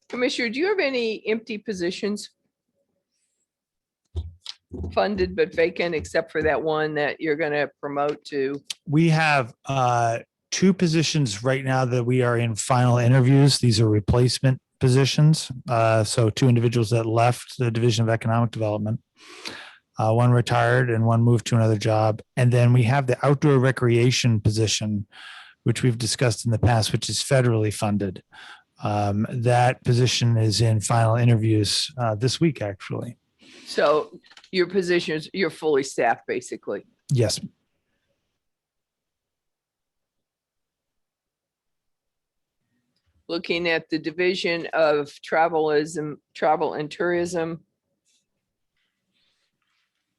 Commissioner, do you have any empty positions? Funded but vacant, except for that one that you're gonna promote to? We have two positions right now that we are in final interviews. These are replacement positions. So two individuals that left the Division of Economic Development. One retired and one moved to another job. And then we have the outdoor recreation position, which we've discussed in the past, which is federally funded. That position is in final interviews this week, actually. So your positions, you're fully staffed, basically. Yes. Looking at the Division of Travel and Tourism.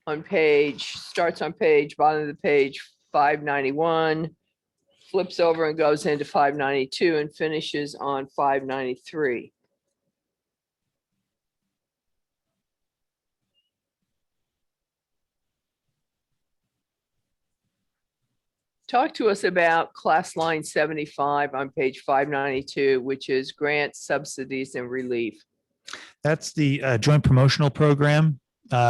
Starts on bottom of the page, 591, flips over and goes into 592 and finishes on 593. Talk to us about class line 75 on page 592, which is grants, subsidies, and relief. That's the joint promotional program,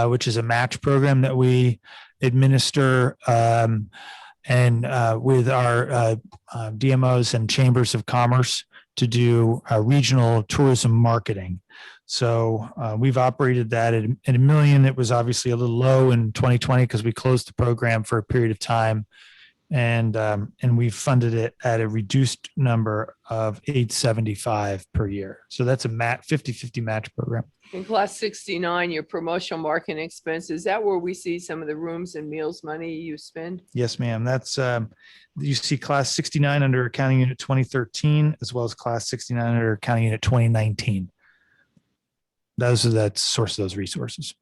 which is a match program that we administer and with our DMOs and chambers of commerce to do regional tourism marketing. So we've operated that at $1 million. It was obviously a little low in 2020 because we closed the program for a period of time. And we funded it at a reduced number of $875 per year. So that's a 50-50 match program. In class 69, your promotional marketing expenses, is that where we see some of the rooms and meals money you spend? Yes, ma'am. That's you see class 69 under accounting unit 2013, as well as class 69 under accounting unit 2019. That's source of those resources.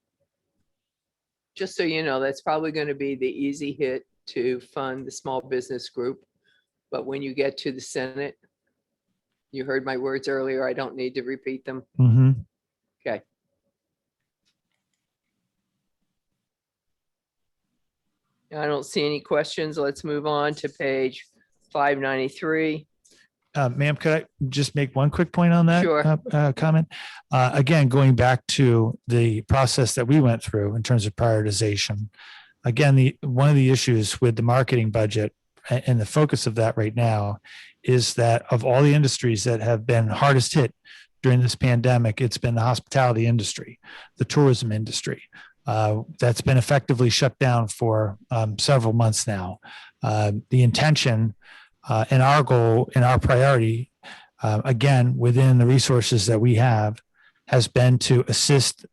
Just so you know, that's probably going to be the easy hit to fund the small business group. But when you get to the Senate, you heard my words earlier. I don't need to repeat them. Mm-hmm. Okay. I don't see any questions. Let's move on to page 593. Ma'am, could I just make one quick point on that? Sure. Comment? Again, going back to the process that we went through in terms of prioritization. Again, one of the issues with the marketing budget and the focus of that right now is that of all the industries that have been hardest hit during this pandemic, it's been the hospitality industry, the tourism industry. that's been effectively shut down for several months now. The intention and our goal and our priority, again, within the resources that we have, has been to assist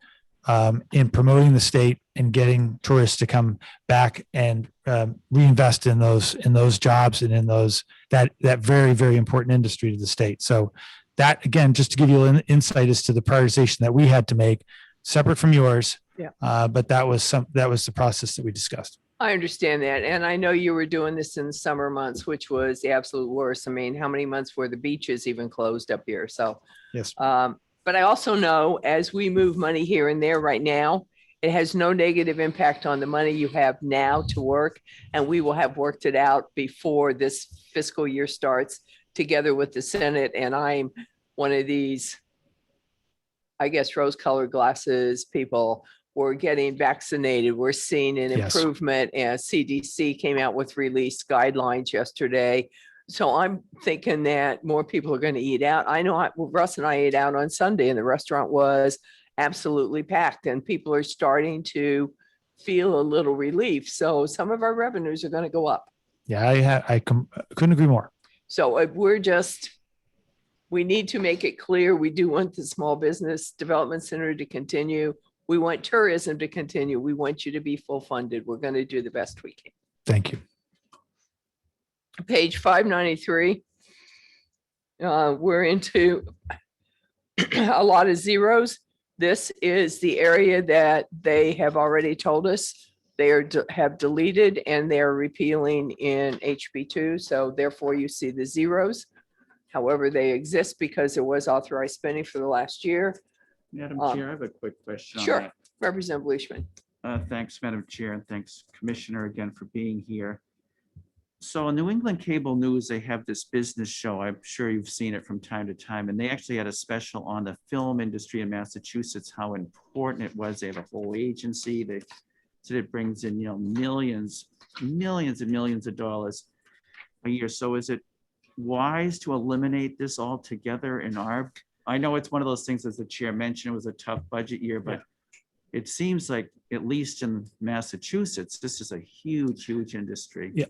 in promoting the state and getting tourists to come back and reinvest in those jobs and in that very, very important industry to the state. So that, again, just to give you an insight as to the prioritization that we had to make, separate from yours. Yeah. But that was the process that we discussed. I understand that. And I know you were doing this in the summer months, which was the absolute worst. I mean, how many months were the beaches even closed up here? So, Yes. but I also know as we move money here and there right now, it has no negative impact on the money you have now to work. And we will have worked it out before this fiscal year starts together with the Senate. And I'm one of these, I guess, rose-colored glasses people. We're getting vaccinated. We're seeing an Yes. improvement, and CDC came out with released guidelines yesterday. So I'm thinking that more people are going to eat out. I know Russ and I ate out on Sunday and the restaurant was absolutely packed and people are starting to feel a little relief. So some of our revenues are going to go up. Yeah, I couldn't agree more. So we need to make it clear. We do want the Small Business Development Center to continue. We want tourism to continue. We want you to be full funded. We're going to do the best we can. Thank you. Page 593. We're into a lot of zeros. This is the area that they have already told us they have deleted and they're repealing in HB2. So therefore you see the zeros. However, they exist because there was authorized spending for the last year. Madam Chair, I have a quick question on Sure. that. Representative Leishman. Thanks, Madam Chair, and thanks, Commissioner, again for being here. So on New England Cable News, they have this business show. I'm sure you've seen it from time to time. And they actually had a special on the film industry in Massachusetts, how important it was. They have a whole agency. They said it brings in, millions and millions of dollars a year. So is it wise to eliminate this altogether in our, I know it's one of those things, as the chair mentioned, it was a tough budget year, but it seems like, at least in Massachusetts, this is a huge industry. Yeah.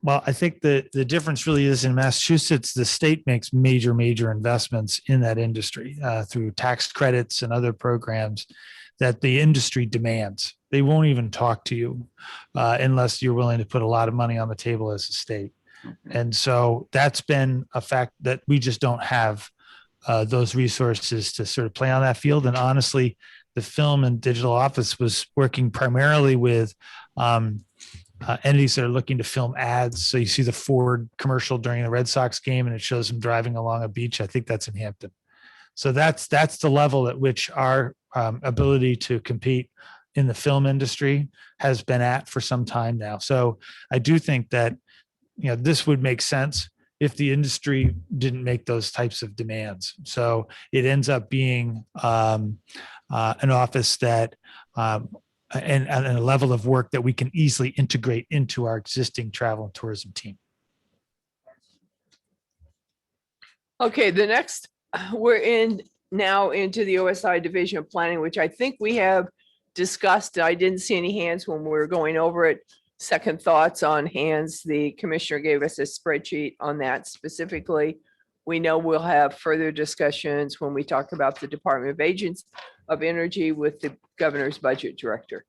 Well, I think the difference really is in Massachusetts, the state makes major investments in that industry through tax credits and other programs that the industry demands. They won't even talk to you unless you're willing to put a lot of money on the table as a state. Okay. And so that's been a fact that we just don't have those resources to sort of play on that field. And honestly, the film and digital office was working primarily with entities that are looking to film ads. So you see the Ford commercial during the Red Sox game and it shows them driving along a beach. I think that's in Hampton. So that's the level at which our ability to compete in the film industry has been at for some time now. So I do think that, this would make sense if the industry didn't make those types of demands. So it ends up being an office that and a level of work that we can easily integrate into our existing travel and tourism team. Okay, the next, we're now into the OSI Division of Planning, which I think we have discussed. I didn't see any hands when we were going over it. Second thoughts on hands. The commissioner gave us a spreadsheet on that specifically. We know we'll have further discussions when we talk about the Department of Agents of Energy with the governor's budget director.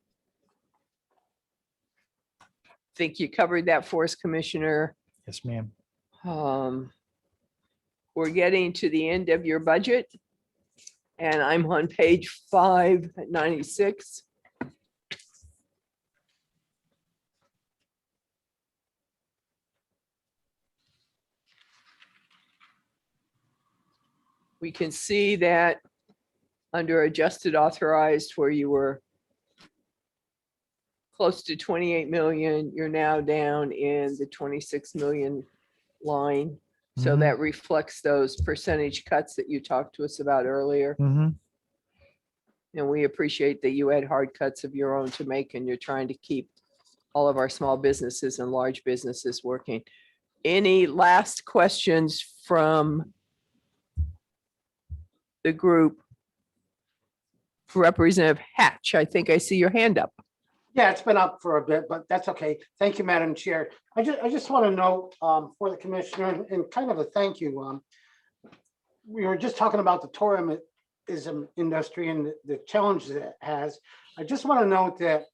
Think you covered that for us, Commissioner. Yes, ma'am. We're getting to the end of your budget and I'm on page 596. We can see that under adjusted authorized where you were close to 28 million, you're now down in the 26 million line. So Mhm. that reflects those percentage cuts that you talked to us about earlier. Mm-hmm. And we appreciate that you had hard cuts of your own to make and you're trying to keep all of our small businesses and large businesses working. Any last questions from the group? Representative Hatch, I think I see your hand up. Yeah, it's been up for a bit, but that's okay. Thank you, Madam Chair. I just want to note for the commissioner and kind of a thank you. We were just talking about the tourism industry and the challenges it has. I just want to note that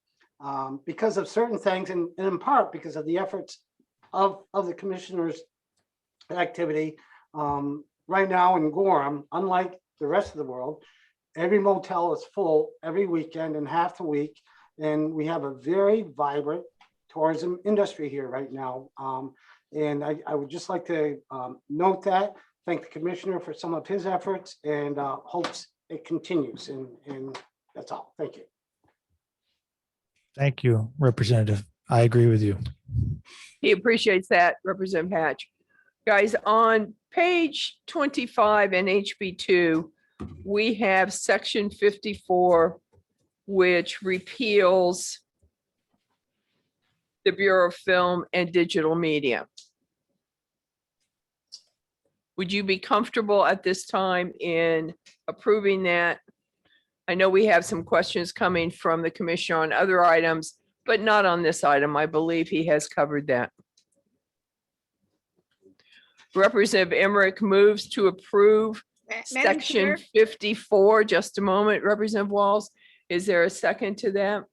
because of certain things and in part because of the efforts of the commissioner's activity right now in Gorham, unlike the rest of the world, every motel is full every weekend and half the week. And we have a very vibrant tourism industry here right now. And I would just like to note that, thank the commissioner for some of his efforts and hopes it continues. And that's all. Thank you. Thank you, Representative. I agree with you. He appreciates that, Representative Hatch. Guys, on page 25 in HB2, we have section 54, which repeals the Bureau of Film and Digital Media. Would you be comfortable at this time in approving that? I know we have some questions coming from the commissioner on other items, but not on this item. I believe he has covered that. Representative Emmerich moves to approve Madam section Chair, 54. Just a moment, Representative Walls. Is there a second to that?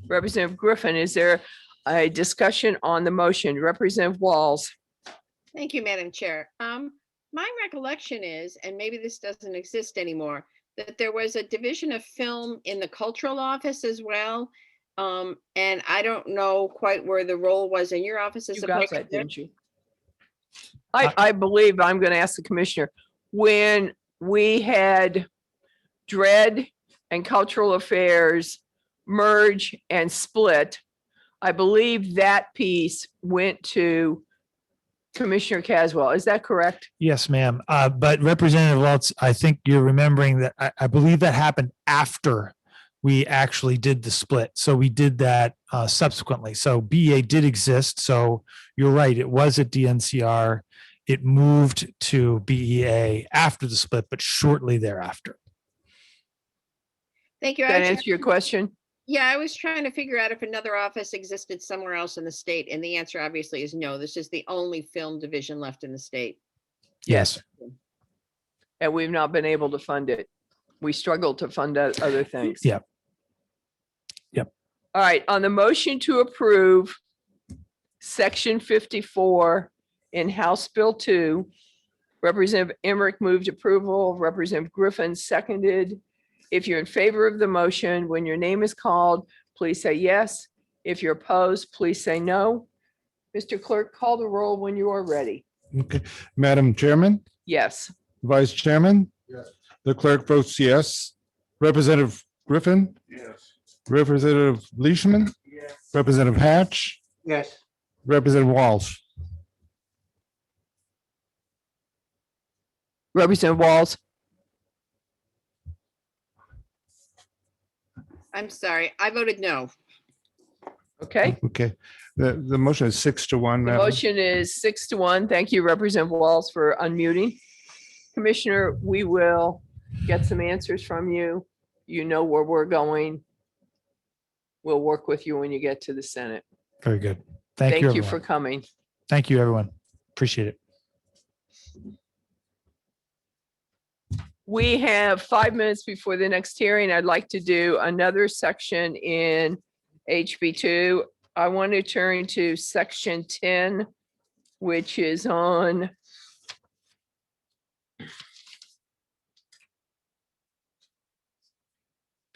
Representative Griffin, is there a discussion on the motion? Representative Walls. thank you, Madam Chair. My recollection is, and maybe this doesn't exist anymore, that there was a division of film in the cultural office as well. And I don't know quite where the role was in your office as You a got public that, there. didn't you? I believe I'm going to ask the commissioner, when we had Dread and Cultural Affairs merge and split, I believe that piece went to Commissioner Caswell. Is that correct? Yes, ma'am. But Representative Waltz, I think you're remembering that I believe that happened after we actually did the split. So we did that subsequently. So BEA did exist. So you're right. It was at DNCR. It moved to BEA after the split, but shortly thereafter. Thank you. Did that answer your question? Yeah, I was trying to figure out if another office existed somewhere else in the state, and the answer obviously is no. This is the only film division left in the state. Yes. And we've not been able to fund it. We struggled to fund other things. Yeah. All right, on the motion to approve section 54 in House Bill 2, Representative Emmerich moved approval, Representative Griffin seconded. If you're in favor of the motion, when your name is called, please say yes. If you're opposed, please say no. Mr. Clerk, call the roll when you are ready. Okay, Madam Chairman, Yes. Vice Chairman? Yes. The clerk votes yes. Representative Griffin? Yes. Representative Leishman? Yes. Representative Hatch? Yes. Representative Walsh? Representative Walls. I'm sorry, I voted no. Okay. Okay, the motion is 6-1. The Madam. motion is 6-1. Thank you, Representative Walls, for unmuting. Commissioner, we will get some answers from you. You know where we're going. We'll work with you when you get to the Senate. Very good. Thank Thank you, you for everyone. coming. Thank you, everyone. Appreciate it. We have 5 minutes before the next hearing. I'd like to do another section in HB2. I want to turn to section 10, which is on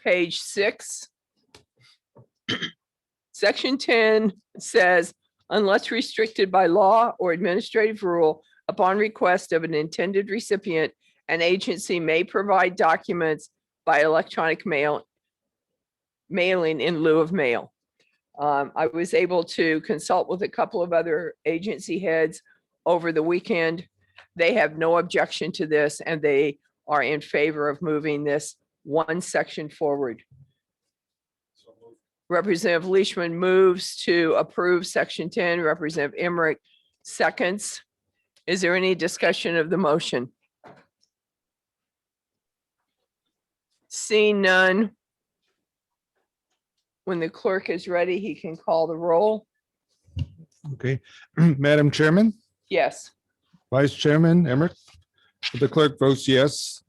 page 6. Section 10 says, unless restricted by law or administrative rule, upon request of an intended recipient, an agency may provide documents by electronic mailing in lieu of mail. I was able to consult with a couple of other agency heads over the weekend. They have no objection to this, and they are in favor of moving this one section forward. Representative Leishman moves to approve section 10. Representative Emmerich seconds. Is there any discussion of the motion? Seeing none. When the clerk is ready, he can call the roll. Okay, Madam Chairman, Yes. Vice Chairman Emmerich, the clerk votes yes.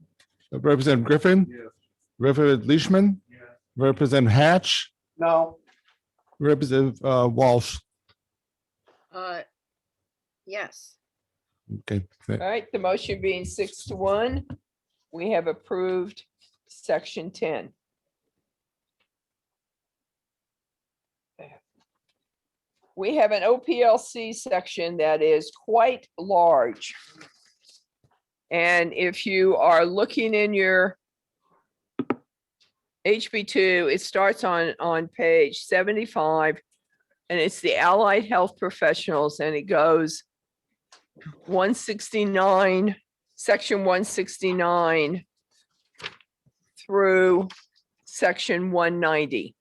Representative Griffin, Yes. Representative Leishman, Yes. Representative Hatch, No, Representative Walsh. Yes. Okay, All right, the motion being 6-1, we have approved section 10. We have an OPLC section that is quite large. And if you are looking in your HB2, it starts on page 75, and it's the allied health professionals, and it goes 169, section 169 through section 190.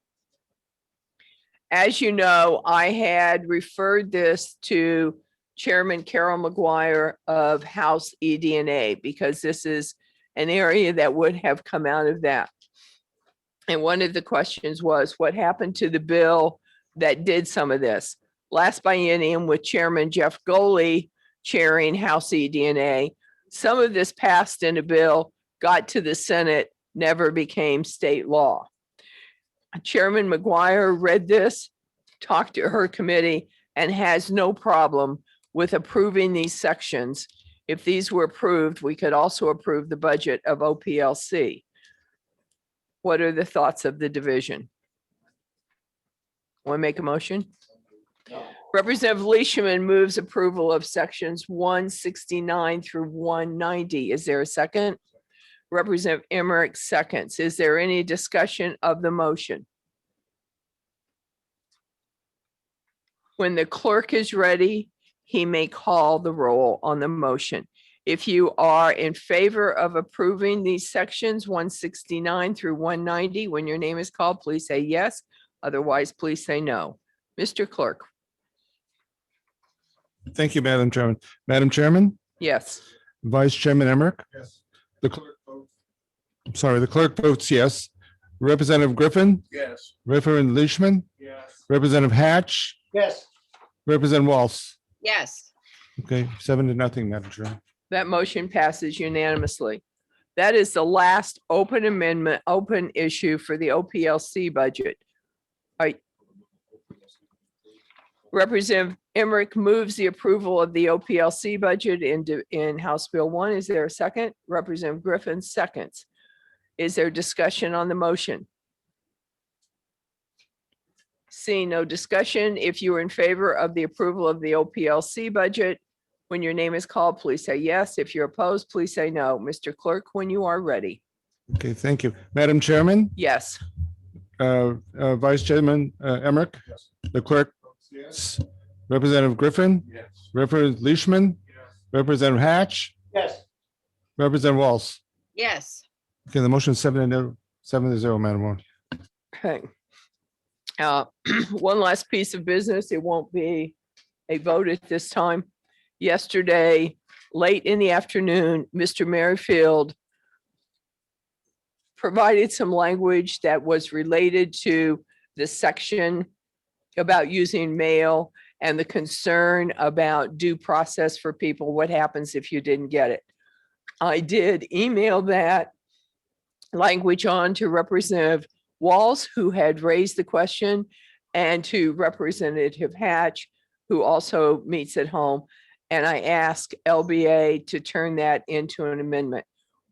As you know, I had referred this to Chairman Carol McGuire of House ED&A because this is an area that would have come out of that. And one of the questions was, what happened to the bill that did some of this? Last biennium with Chairman Jeff Goley chairing House ED&A, some of this passed in a bill, got to the Senate, never became state law. Chairman McGuire read this, talked to her committee, and has no problem with approving these sections. If these were approved, we could also approve the budget of OPLC. What are the thoughts of the division? Want to make a motion? Representative Leishman moves approval of sections 169 through 190. Is there a second? Representative Emmerich seconds. Is there any discussion of the motion? When the clerk is ready, he may call the roll on the motion. If you are in favor of approving these sections 169 through 190, when your name is called, please say yes. Otherwise, please say no. Mr. Clerk. Thank you, Madam Chairman. Madam Chairman, Yes. Vice Chairman Emmerich, Yes. the clerk votes. I'm sorry, the clerk votes yes. Representative Griffin, Yes. Representative Leishman, Yes. Representative Hatch, yes, Representative Walsh. Yes. Okay, 7-0, Madam Chair. That motion passes unanimously. That is the last open amendment, open issue for the OPLC budget. All right. Representative Emmerich moves the approval of the OPLC budget in House Bill 1. Is there a second? Representative Griffin seconds. Is there discussion on the motion? Seeing no discussion, if you are in favor of the approval of the OPLC budget, when your name is called, please say yes. If you're opposed, please say no. Mr. Clerk, when you are ready. Okay, thank you. Madam Chairman, Yes. Vice Chairman Emmerich, Yes. the clerk, Yes. Representative Griffin, Yes. Representative Leishman, Yes. Representative Hatch, yes, Representative Walsh. Yes. Okay, the motion is 7-0, Madam Chair. Okay. One last piece of business. It won't be a vote at this time. Yesterday, late in the afternoon, Mr. Merrifield provided some language that was related to the section about using mail and the concern about due process for people. What happens if you didn't get it? I did email that language on to Representative Walsh, who had raised the question, and to Representative Hatch, who also meets at home. And I asked LBA to turn that into an amendment.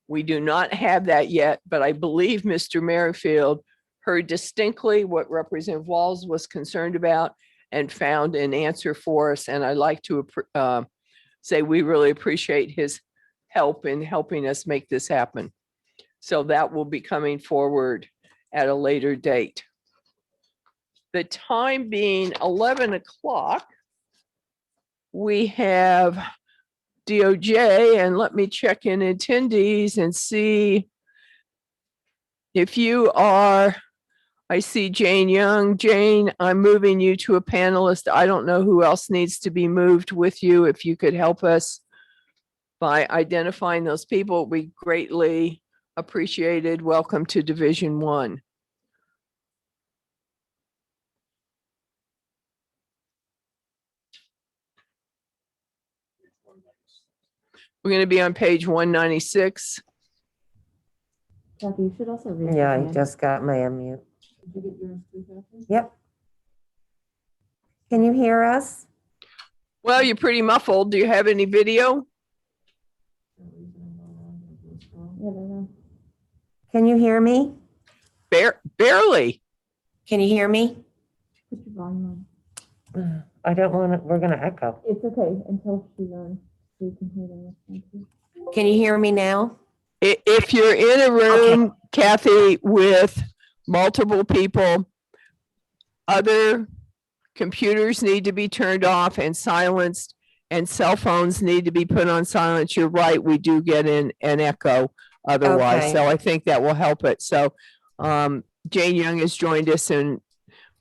We do not have that yet, but I believe Mr. Merrifield heard distinctly what Representative Walsh was concerned about and found an answer for us. And I'd like to say we really appreciate his help in helping us make this happen. So that will be coming forward at a later date. The time being 11 o'clock, we have DOJ, and let me check in attendees and see if you are, I see Jane Young. Jane, I'm moving you to a panelist. I don't know who else needs to be moved with you. If you could help us by identifying those people, we greatly Appreciated. Welcome to Division 1. We're going to be on page 196. Kathy, you should also raise. Yeah, your I hand. just got my unmute. Did you get yours too, Kathy? Yep. Can you hear us? Well, you're pretty muffled. Do you have any video? Yeah, they're not. Can you hear me? Barely. Can you hear me? Put your volume on. I don't want to, we're going to echo. It's okay until she's on, so you can hear the rest. Thank you. Can you hear me now? If you're in a room, Kathy, with multiple people, other computers need to be turned off and silenced, and cell phones need to be put on silence. You're right, we do get an echo otherwise. Okay. So I think that will help it. So Jane Young has joined us and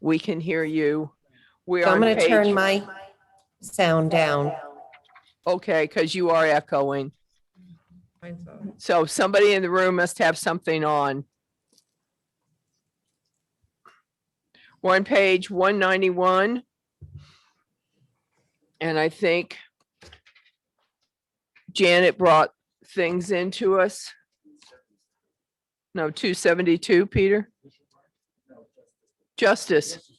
we can hear you. We So are I'm on going to turn page- my sound down. Okay, because you are echoing. So somebody in the room must have something on. We're on page 191. And I think Janet brought things into us. No, 272, Peter? Justice.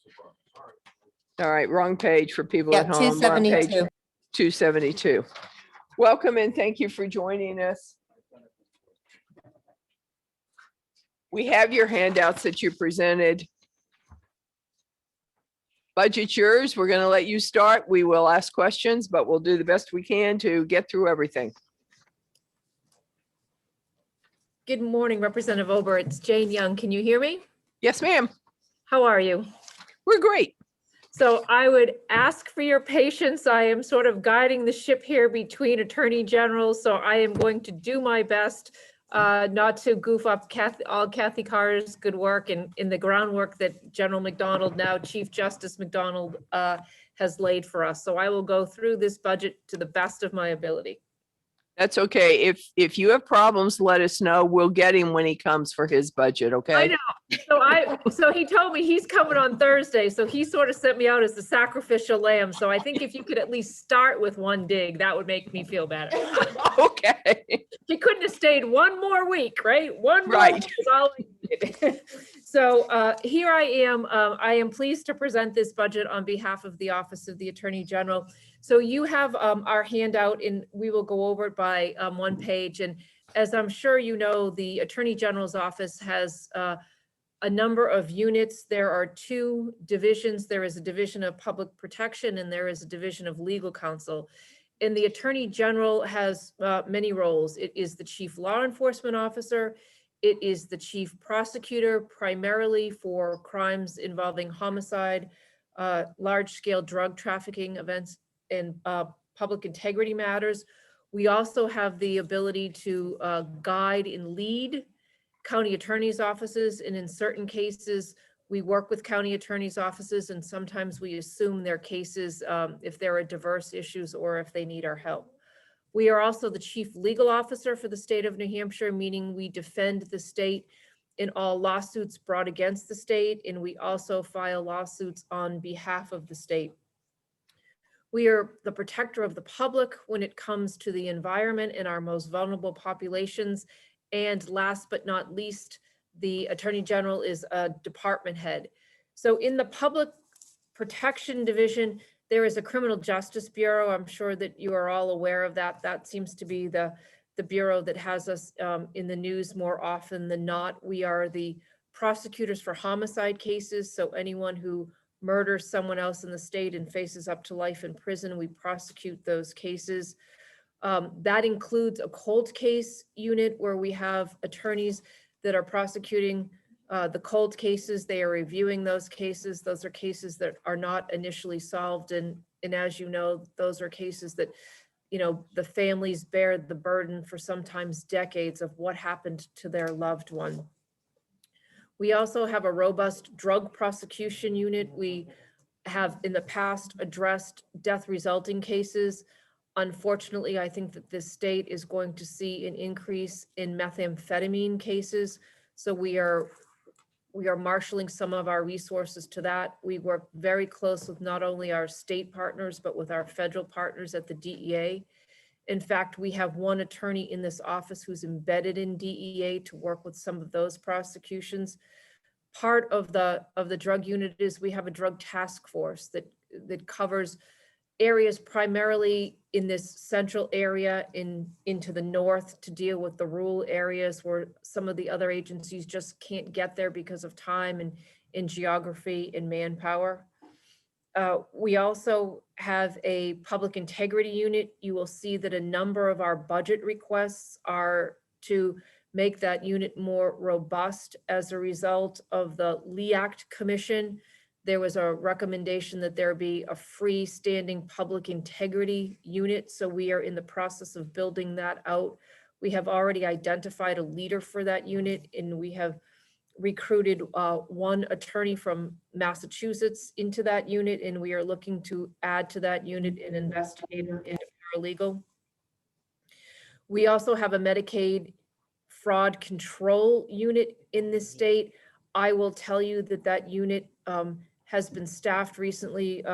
All right, wrong page for people Yeah, at home. We're on page 272. 272. Welcome and thank you for joining us. We have your handouts that you presented. Budget's yours. We're going to let you start. We will ask questions, but we'll do the best we can to get through everything. Good morning, Representative Ober. It's Jane Young. Can you hear me? Yes, ma'am. How are you? We're great. So I would ask for your patience. I am sort of guiding the ship here between attorney generals, so I am going to do my best not to goof up Kathy Carr's good work and in the groundwork that General McDonald, now Chief Justice McDonald, has laid for us. So I will go through this budget to the best of my ability. That's okay. If you have problems, let us know. We'll get him when he comes for his budget, okay? I know. So he told me he's coming on Thursday. So he sort of sent me out as the sacrificial lamb. So I think if you could at least start with one dig, that would make me feel better. Okay. He couldn't have stayed one more week, right? One more Right. week is all I needed. So here I am. I am pleased to present this budget on behalf of the Office of the Attorney General. So you have our handout and we will go over it by one page. And as I'm sure you know, the Attorney General's office has a number of units. There are two divisions. There is a division of public protection and there is a division of legal counsel. And the Attorney General has many roles. It is the Chief Law Enforcement Officer. It is the Chief Prosecutor, primarily for crimes involving homicide, large-scale drug trafficking events, and public integrity matters. We also have the ability to guide and lead county attorneys' offices, and in certain cases, we work with county attorneys' offices, and sometimes we assume their cases if there are diverse issues or if they need our help. We are also the chief legal officer for the state of New Hampshire, meaning we defend the state in all lawsuits brought against the state, and we also file lawsuits on behalf of the state. We are the protector of the public when it comes to the environment and our most vulnerable populations. And last but not least, the Attorney General is a department head. So in the Public Protection Division, there is a Criminal Justice Bureau. I'm sure that you are all aware of that. That seems to be the bureau that has us in the news more often than not. We are the prosecutors for homicide cases. So anyone who murders someone else in the state and faces up to life in prison, we prosecute those cases. That includes a cold case unit where we have attorneys that are prosecuting the cold cases. They are reviewing those cases. Those are cases that are not initially solved. And as you know, those are cases that, you know, the families bear the burden for sometimes decades of what happened to their loved one. We also have a robust drug prosecution unit. We have in the past addressed death resulting cases. Unfortunately, I think that this state is going to see an increase in methamphetamine cases. So we are marshaling some of our resources to that. We work very close with not only our state partners, but with our federal partners at the DEA. In fact, we have one attorney in this office who's embedded in DEA to work with some of those prosecutions. Part of the drug unit is we have a drug task force that covers areas primarily in this central area into the north to deal with the rural areas where some of the other agencies just can't get there because of time and geography and manpower. We also have a public integrity unit. You will see that a number of our budget requests are to make that unit more robust as a result of the Lee Act Commission. There was a recommendation that there be a freestanding public integrity unit. So we are in the process of building that out. We have already identified a leader for that unit, and we have recruited one attorney from Massachusetts into that unit, and we are looking to add to that unit an investigator and a paralegal. We also have a Medicaid fraud control unit in this state. I will tell you that that unit has been staffed recently.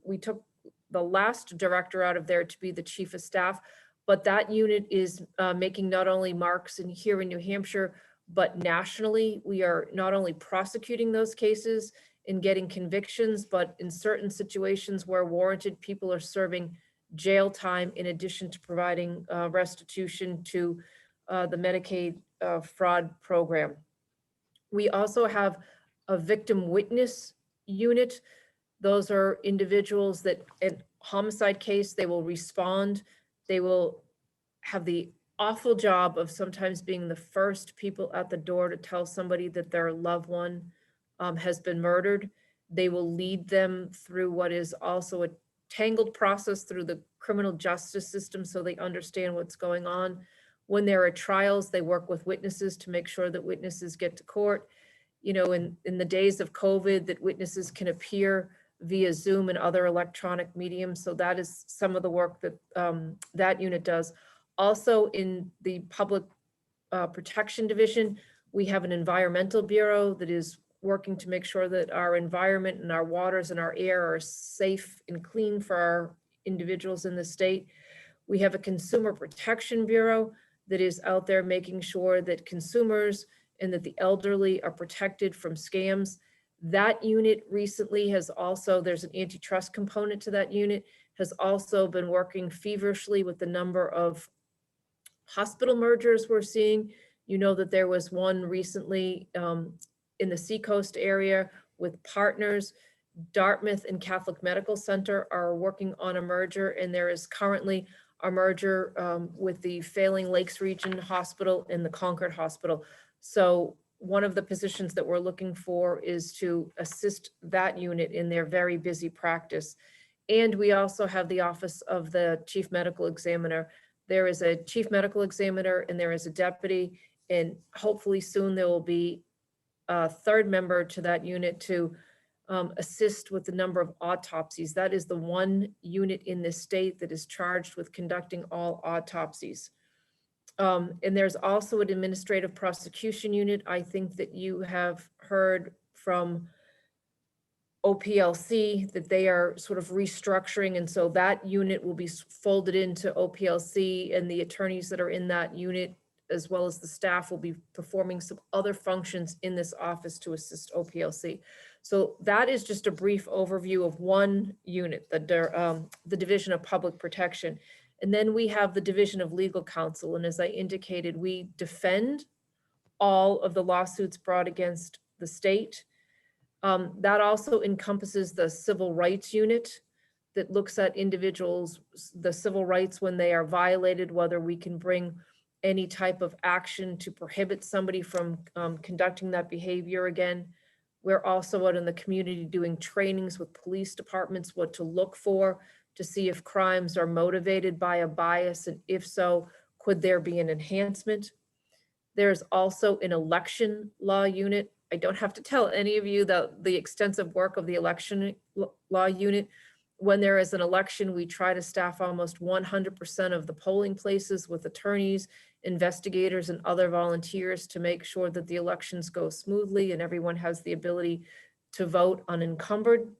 We took the last director out of there to be the chief of staff, but that unit is making not only marks here in New Hampshire, but nationally. We are not only prosecuting those cases and getting convictions, but in certain situations where warranted, people are serving jail time in addition to providing restitution to the Medicaid fraud program. We also have a victim witness unit. Those are individuals that in homicide case, they will respond. They will have the awful job of sometimes being the first people at the door to tell somebody that their loved one has been murdered. They will lead them through what is also a tangled process through the criminal justice system so they understand what's going on. When there are trials, they work with witnesses to make sure that witnesses get to court. You know, in the days of COVID, that witnesses can appear via Zoom and other electronic mediums. So that is some of the work that that unit does. Also in the public protection division, we have an environmental bureau that is working to make sure that our environment and our waters and our air are safe and clean for our individuals in the state. We have a consumer protection bureau that is out there making sure that consumers and that the elderly are protected from scams. That unit recently has also, there's an antitrust component to that unit, has also been working feverishly with the number of hospital mergers we're seeing. You know that there was one recently in the Seacoast area with Partners. Dartmouth and Catholic Medical Center are working on a merger, and there is currently a merger with the failing Lakes Region Hospital and the Concord Hospital. So one of the positions that we're looking for is to assist that unit in their very busy practice. And we also have the Office of the Chief Medical Examiner. There is a Chief Medical Examiner and there is a deputy, and hopefully soon there will be a third member to that unit to assist with the number of autopsies. That is the one unit in this state that is charged with conducting all autopsies. And there's also an administrative prosecution unit. I think that you have heard from OPLC that they are sort of restructuring. And so that unit will be folded into OPLC, and the attorneys that are in that unit, as well as the staff, will be performing some other functions in this office to assist OPLC. So that is just a brief overview of one unit, the Division of Public Protection. And then we have the Division of Legal Counsel. And as I indicated, we defend all of the lawsuits brought against the state. That also encompasses the Civil Rights Unit that looks at individuals, the civil rights when they are violated, whether we can bring any type of action to prohibit somebody from conducting that behavior again. We're also out in the community doing trainings with police departments, what to look for to see if crimes are motivated by a bias, and if so, could there be an enhancement? There's also an election law unit. I don't have to tell any of you the extensive work of the election law unit. When there is an election, we try to staff almost 100% of the polling places with attorneys, investigators, and other volunteers to make sure that the elections go smoothly and everyone has the ability to vote unencumbered.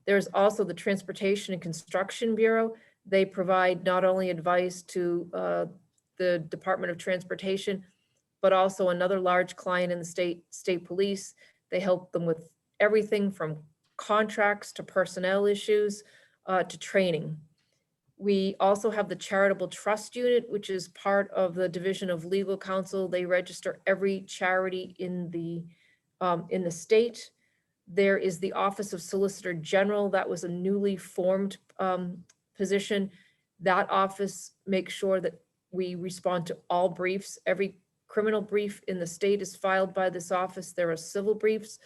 There's also the Transportation and Construction Bureau. They provide not only advice to the Department of Transportation, but also another large client in the state police. They help them with everything from contracts to personnel issues to training. We also have the Charitable Trust Unit, which is part of the Division of Legal Counsel. They register every charity in the state. There is the Office of Solicitor General. That was a newly formed position. That office makes sure that we respond to all briefs. Every criminal brief in the state is filed by this office. There are civil briefs,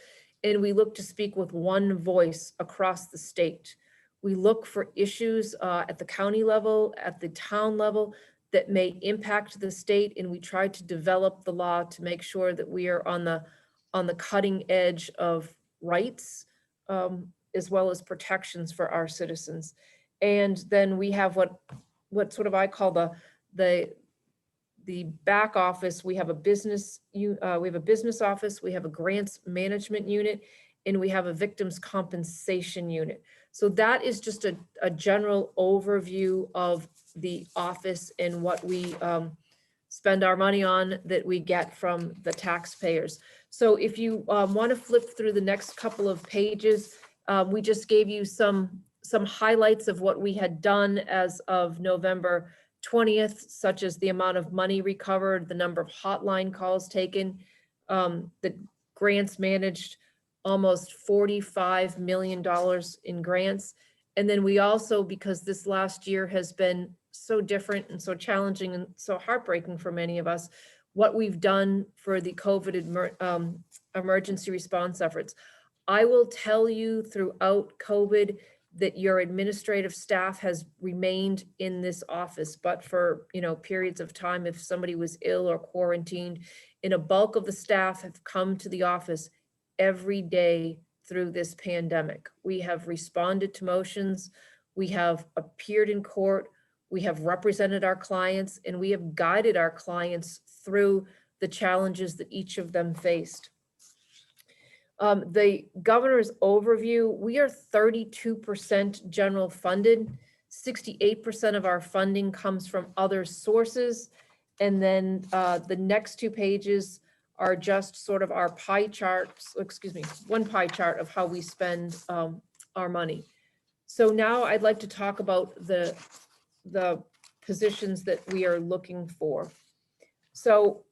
and we look to speak with one voice across the state. We look for issues at the county level, at the town level that may impact the state, and we try to develop the law to make sure that we are on the cutting edge of rights as well as protections for our citizens. And then we have what sort of I call the back office. We have a business office, we have a grants management unit, and we have a victims compensation unit. So that is just a general overview of the office and what we spend our money on that we get from the taxpayers. So if you want to flip through the next couple of pages, we just gave you some highlights of what we had done as of November 20th, such as the amount of money recovered, the number of hotline calls taken, the grants managed, almost $45 million in grants. And then we also, because this last year has been so different and so challenging and so heartbreaking for many of us, what we've done for the COVID emergency response efforts. I will tell you throughout COVID that your administrative staff has remained in this office, but for periods of time, if somebody was ill or quarantined, and a bulk of the staff have come to the office every day through this pandemic. We have responded to motions, we have appeared in court, we have represented our clients, and we have guided our clients through the challenges that each of them faced. The governor's overview, we are 32% general funded, 68% of our funding comes from other sources. And then the next two pages are just sort of our pie charts, one pie chart of how we spend our money. So now I'd like to talk about the positions that we are looking for. So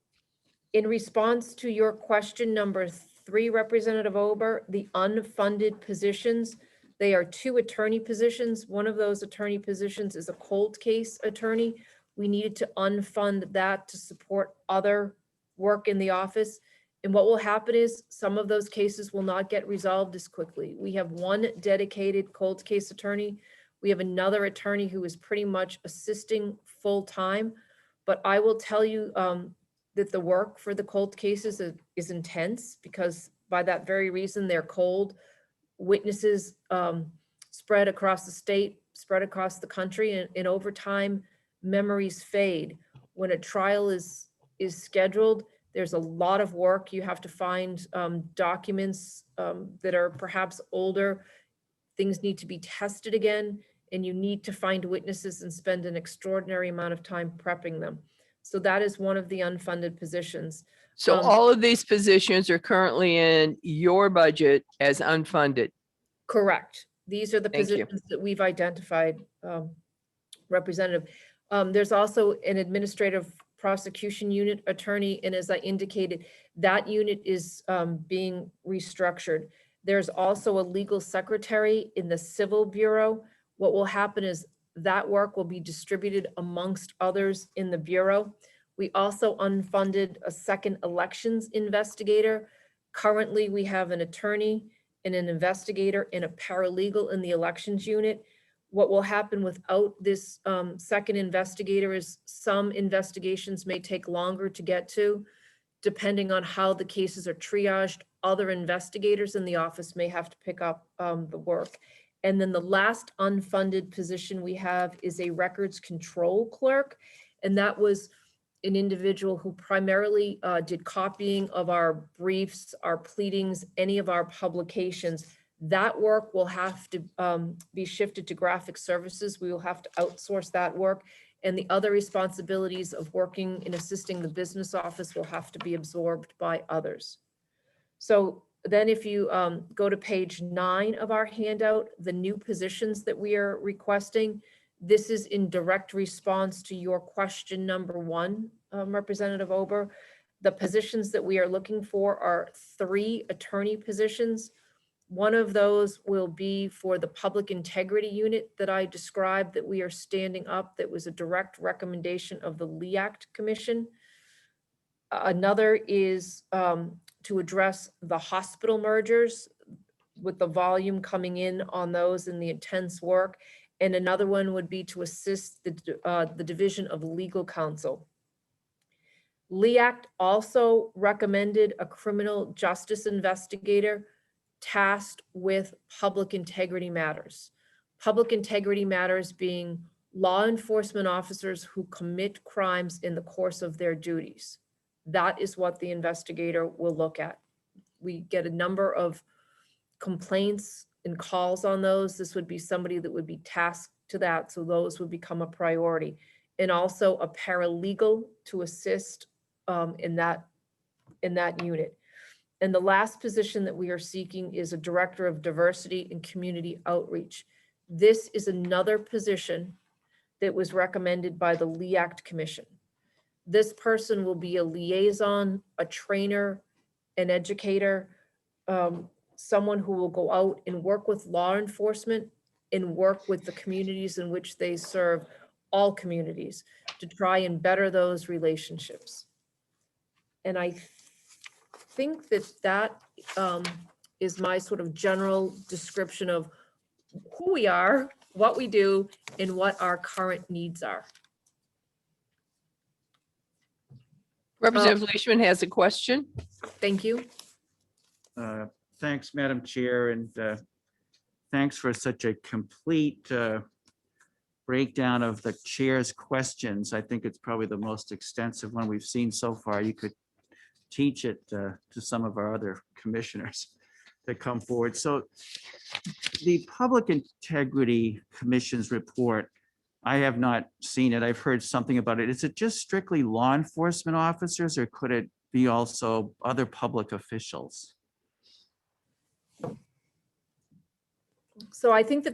in response to your question number 3, Representative Ober, the unfunded positions, they are 2 attorney positions. One of those attorney positions is a cold case attorney. We needed to unfund that to support other work in the office. And what will happen is some of those cases will not get resolved as quickly. We have one dedicated cold case attorney. We have another attorney who is pretty much assisting full time. But I will tell you that the work for the cold cases is intense, because by that very reason, they're cold. Witnesses spread across the state, spread across the country, and over time, memories fade. When a trial is scheduled, there's a lot of work. You have to find documents that are perhaps older. Things need to be tested again, and you need to find witnesses and spend an extraordinary amount of time prepping them. So that is one of the unfunded positions. So all of these positions are currently in your budget as unfunded. Correct. These are the Thank you. positions that we've identified, Representative. There's also an administrative prosecution unit attorney, and as I indicated, that unit is being restructured. There's also a legal secretary in the Civil Bureau. What will happen is that work will be distributed amongst others in the Bureau. We also unfunded a second elections investigator. Currently, we have an attorney and an investigator and a paralegal in the elections unit. What will happen without this second investigator is some investigations may take longer to get to, depending on how the cases are triaged. Other investigators in the office may have to pick up the work. And then the last unfunded position we have is a records control clerk. And that was an individual who primarily did copying of our briefs, our pleadings, any of our publications. That work will have to be shifted to graphic services. We will have to outsource that work. And the other responsibilities of working and assisting the business office will have to be absorbed by others. So then if you go to page 9 of our handout, the new positions that we are requesting, this is in direct response to your question number 1, Representative Ober. The positions that we are looking for are 3 attorney positions. One of those will be for the public integrity unit that I described that we are standing up. That was a direct recommendation of the LEACT Commission. Another is to address the hospital mergers with the volume coming in on those and the intense work. And another one would be to assist the Division of Legal Counsel. LEACT also recommended a criminal justice investigator tasked with public integrity matters. Public integrity matters being law enforcement officers who commit crimes in the course of their duties. That is what the investigator will look at. We get a number of complaints and calls on those. This would be somebody that would be tasked to that, so those would become a priority. And also a paralegal to assist in that unit. And the last position that we are seeking is a director of diversity and community outreach. This is another position that was recommended by the LEACT Commission. This person will be a liaison, a trainer, an educator, someone who will go out and work with law enforcement and work with the communities in which they serve, all communities, to try and better those relationships. And I think that is my sort of general description of who we are, what we do, and what our current needs are. Representative Leishman has a question. Thank you. Thanks, Madam Chair, and thanks for such a complete breakdown of the chair's questions. I think it's probably the most extensive one we've seen so far. You could teach it to some of our other commissioners that come forward. So the Public Integrity Commission's report, I have not seen it. I've heard something about it. Is it just strictly law enforcement officers, or could it be also other public officials? So I think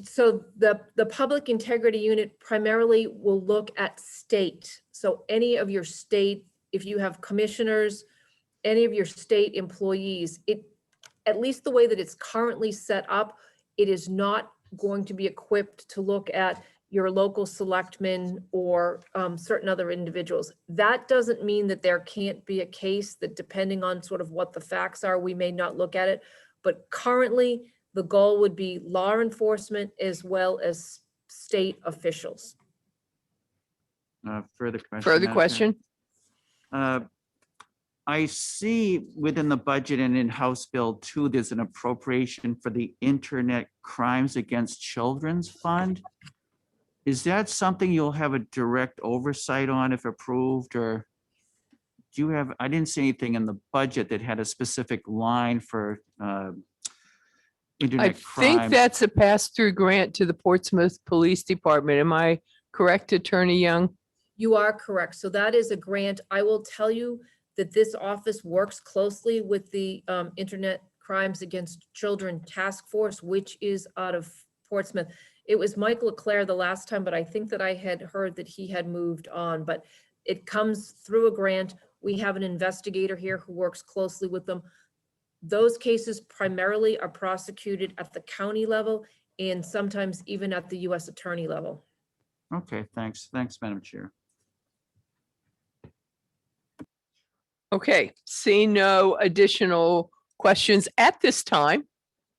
so the Public Integrity Unit primarily will look at state. So any of your state, if you have commissioners, any of your state employees, at least the way that it's currently set up, it is not going to be equipped to look at your local selectmen or certain other individuals. That doesn't mean that there can't be a case that, depending on sort of what the facts are, we may not look at it. But currently, the goal would be law enforcement as well as state officials. Further question? Further question? I see within the budget and in House Bill 2, there's an appropriation for the Internet Crimes Against Children's Fund. Is that something you'll have a direct oversight on if approved, or do you have, I didn't see anything in the budget that had a specific line for I internet think crime? that's a pass-through grant to the Portsmouth Police Department. Am I correct, Attorney Young? You are correct. So that is a grant. I will tell you that this office works closely with the Internet Crimes Against Children Task Force, which is out of Portsmouth. It was Mike Leclerc the last time, but I think that I had heard that he had moved on, but it comes through a grant. We have an investigator here who works closely with them. Those cases primarily are prosecuted at the county level and sometimes even at the U.S. Attorney level. Okay, thanks. Thanks, Madam Chair. Okay, seeing no additional questions at this time,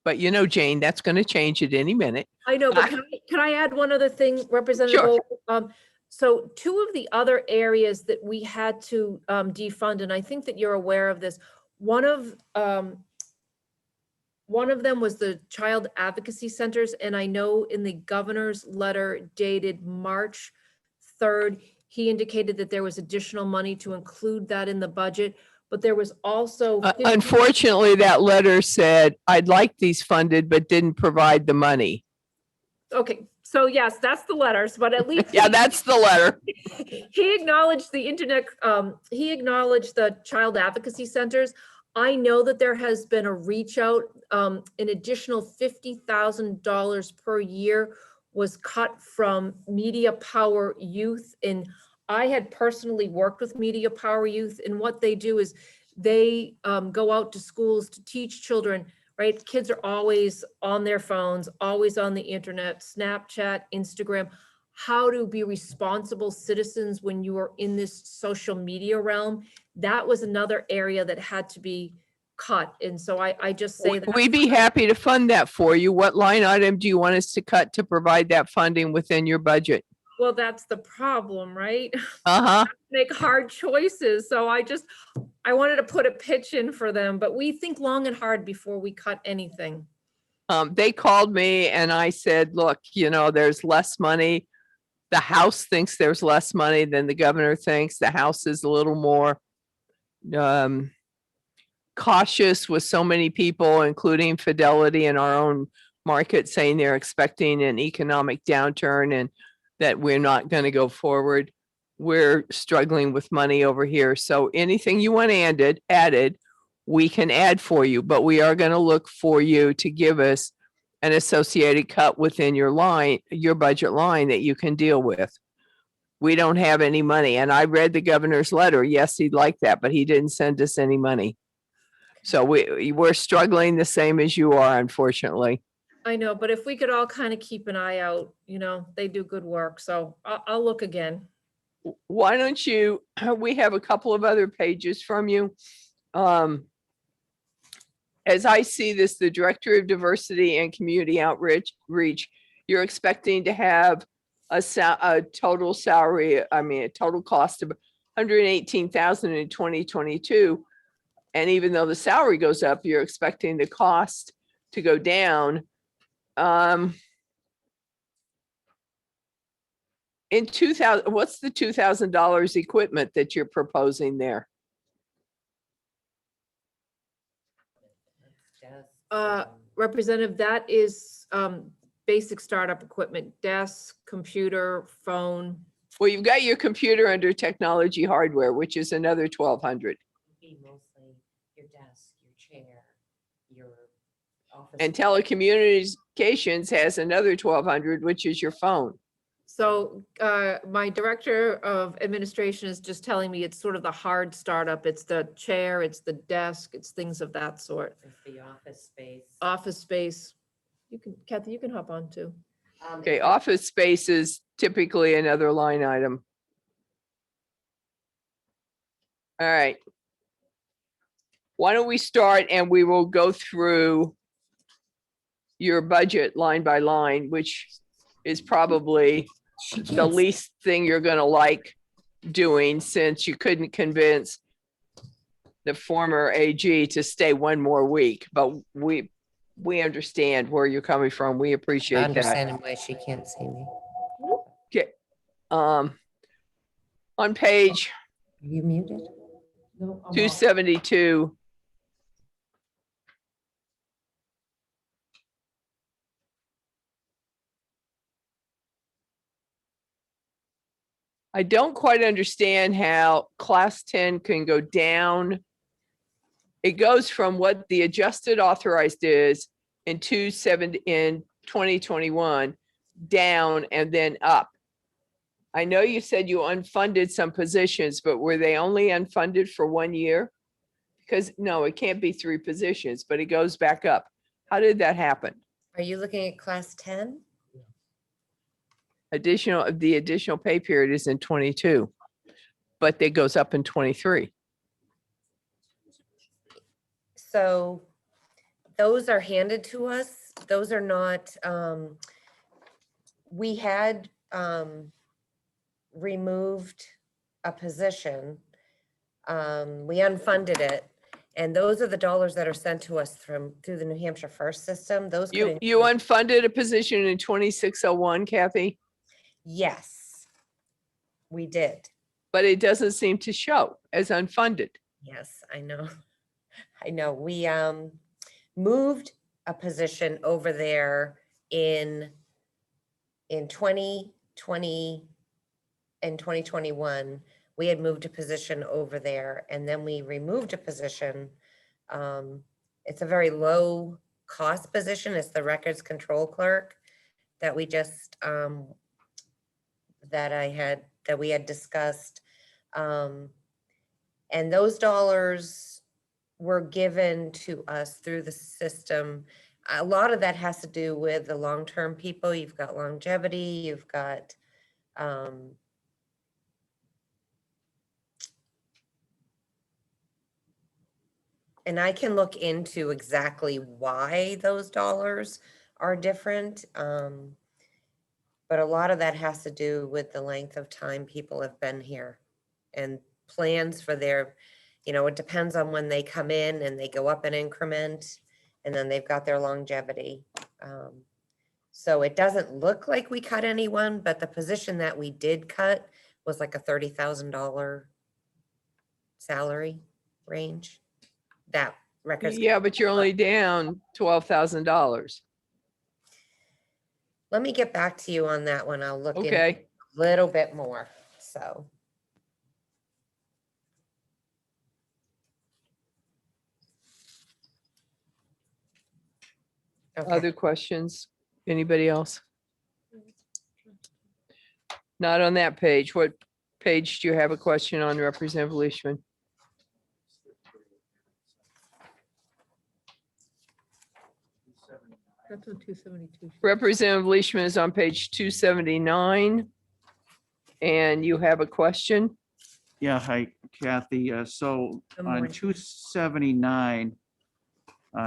but you know, Jane, that's going to change at any minute. I know, but can I add one other thing, Representative? Sure. Old? So two of the other areas that we had to defund, and I think that you're aware of this, one of One of them was the child advocacy centers, and I know in the governor's letter dated March 3rd, he indicated that there was additional money to include that in the budget, but there was also. Unfortunately, that letter said, I'd like these funded, but didn't provide the money. Okay, so yes, that's the letters, but at least. Yeah, that's the letter. He acknowledged the internet, he acknowledged the child advocacy centers. I know that there has been a reach out, an additional $50,000 per year was cut from Media Power Youth. And I had personally worked with Media Power Youth, and what they do is they go out to schools to teach children, right? Kids are always on their phones, always on the internet, Snapchat, Instagram, how to be responsible citizens when you are in this social media realm. That was another area that had to be cut. And so I just say that. We'd be happy to fund that for you. What line item do you want us to cut to provide that funding within your budget? Well, that's the problem, right? Uh-huh. Make hard choices. So I wanted to put a pitch in for them, but we think long and hard before we cut anything. They called me and I said, look, there's less money. The House thinks there's less money than the governor thinks. The House is a little more cautious with so many people, including Fidelity in our own market, saying they're expecting an economic downturn and that we're not going to go forward. We're struggling with money over here. So anything you want added, we can add for you, but we are going to look for you to give us an associated cut within your budget line that you can deal with. We don't have any money. And I read the governor's letter. Yes, he'd like that, but he didn't send us any money. So we're struggling the same as you are, unfortunately. I know, but if we could all kind of keep an eye out, they do good work. So I'll look again. Why don't you, we have a couple of other pages from you. As I see this, the Director of Diversity and Community Outreach, you're expecting to have a total salary, a total cost of $118,000 in 2022. And even though the salary goes up, you're expecting the cost to go down. In 2000, what's the $2,000 equipment that you're proposing there? Representative, that is basic startup equipment, desk, computer, phone. Well, you've got your computer under technology hardware, which is another $1,200. Mostly your desk, your chair, your office. And telecommunications has another $1,200, which is your phone. So my director of administration is just telling me it's sort of the hard startup. It's the chair, it's the desk, it's things of that sort. It's the office space. Office space. Kathy, you can hop on too. Okay, office space is typically another line item. All right. Why don't we start and we will go through your budget line by line, which is probably the least thing you're going to like doing, since you couldn't convince the former AG to stay one more week. But we understand where you're coming from. We appreciate I that. understand why she can't see me. Okay. On page Are you muted? 272. I don't quite understand how class 10 can go down. It goes from what the adjusted authorized is in 2021 down and then up. I know you said you unfunded some positions, but were they only unfunded for 1 year? Because no, it can't be 3 positions, but it goes back up. How did that happen? Are you looking at class 10? The additional pay period is in 22, but it goes up in 23. So those are handed to us. Those are not, we had removed a position. We unfunded it. And those are the dollars that are sent to us through the New Hampshire First system. Those could You include- unfunded a position in 2601, Kathy, Yes, we did. but it doesn't seem to show as unfunded. Yes, I know. I know. We moved a position over there in 2020 and 2021. We had moved a position over there and then we removed a position. It's a very low cost position. It's the records control clerk that we just that we had discussed. And those dollars were given to us through the system. A lot of that has to do with the long-term people. You've got longevity, you've got and I can look into exactly why those dollars are different. But a lot of that has to do with the length of time people have been here and plans for their, it depends on when they come in and they go up an increment and then they've got their longevity. So it doesn't look like we cut anyone, but the position that we did cut was like a $30,000 salary range. That records. Yeah, but you're only down $12,000. Let me get back to you on that one. I'll look into Okay, a little bit more, so. Okay. other questions? Anybody else? Not on that page. What page do you have a question on, Representative Leishman? That's on 272. Representative Leishman is on page 279. And you have a question? Yeah, hi Kathy. So Good on morning. 279,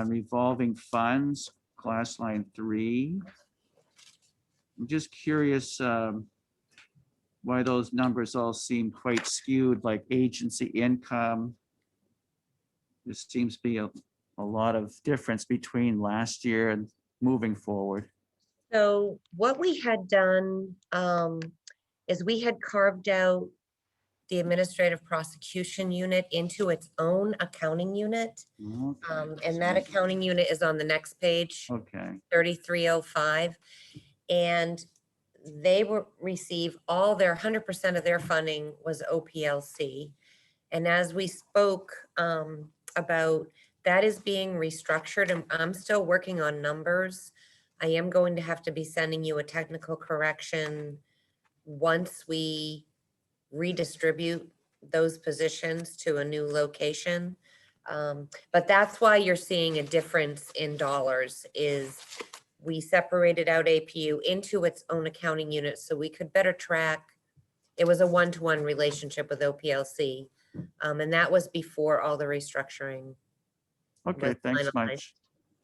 revolving funds, class line 3. I'm just curious why those numbers all seem quite skewed, like agency income. There seems to be a lot of difference between last year and moving forward. So what we had done is we had carved out the administrative prosecution unit into its own accounting unit. And that accounting unit is on the next page, Okay, 3305. And they receive all their 100% of their funding was OPLC. And as we spoke about, that is being restructured and I'm still working on numbers. I am going to have to be sending you a technical correction once we redistribute those positions to a new location. But that's why you're seeing a difference in dollars is we separated out APU into its own accounting unit so we could better track. It was a one-to-one relationship with OPLC. And that was before all the restructuring. okay, was thanks finalized. much.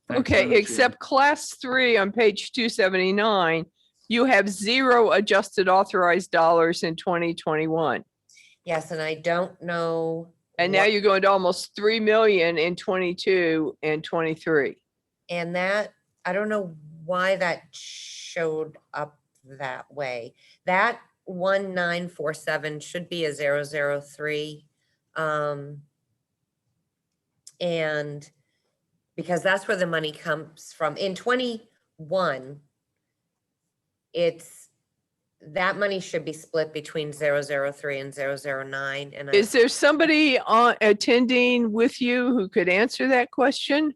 Thanks, Okay, Madam Chair. except class 3 on page 279, you have 0 adjusted authorized dollars in 2021. Yes, and I don't know. And now what- you're going to almost 3 million in 22 and 23. And that, I don't know why that showed up that way. That 1947 should be a 003. And because that's where the money comes from. In 21, that money should be split between 003 and 009. And Is there somebody attending with you who could answer that question?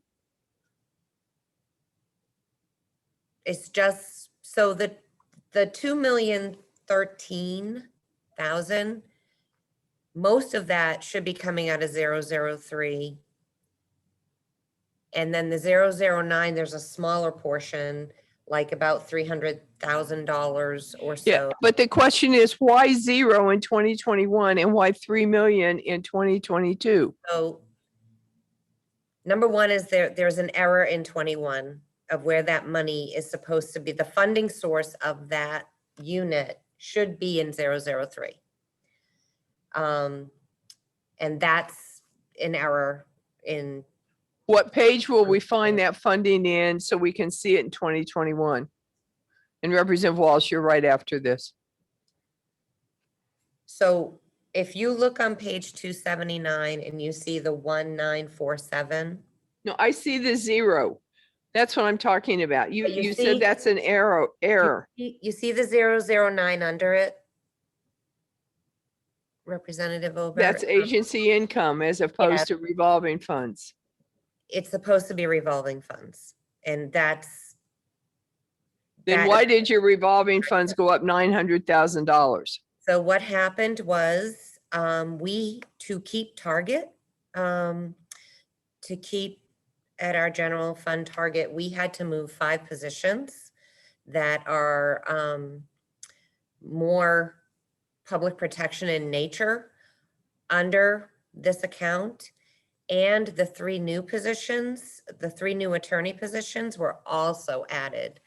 it's just, so the 2,013,000, most of that should be coming out of 003. And then the 009, there's a smaller portion, like about $300,000 or Yeah, so. but the question is why 0 in 2021 and why 3 million in 2022? So number one is there's an error in 21 of where that money is supposed to be. The funding source of that unit should be in 003. And that's an error. in, What page will we find that funding in so we can see it in 2021? And Representative Walsh, you're right after this. so if you look on page 279 and you see the 1947, No, I see the 0. That's what I'm talking about. You, But you you see- said that's an error. you see the 009 under it? Representative Ober? That's agency income as opposed to revolving funds. It's supposed to be revolving funds, and that's. Then that- why did your revolving funds go up $900,000? So what happened was, we, to keep target, to keep at our general fund target, we had to move 5 positions that are more public protection in nature under this account. And the 3 new positions, the 3 new attorney positions were also added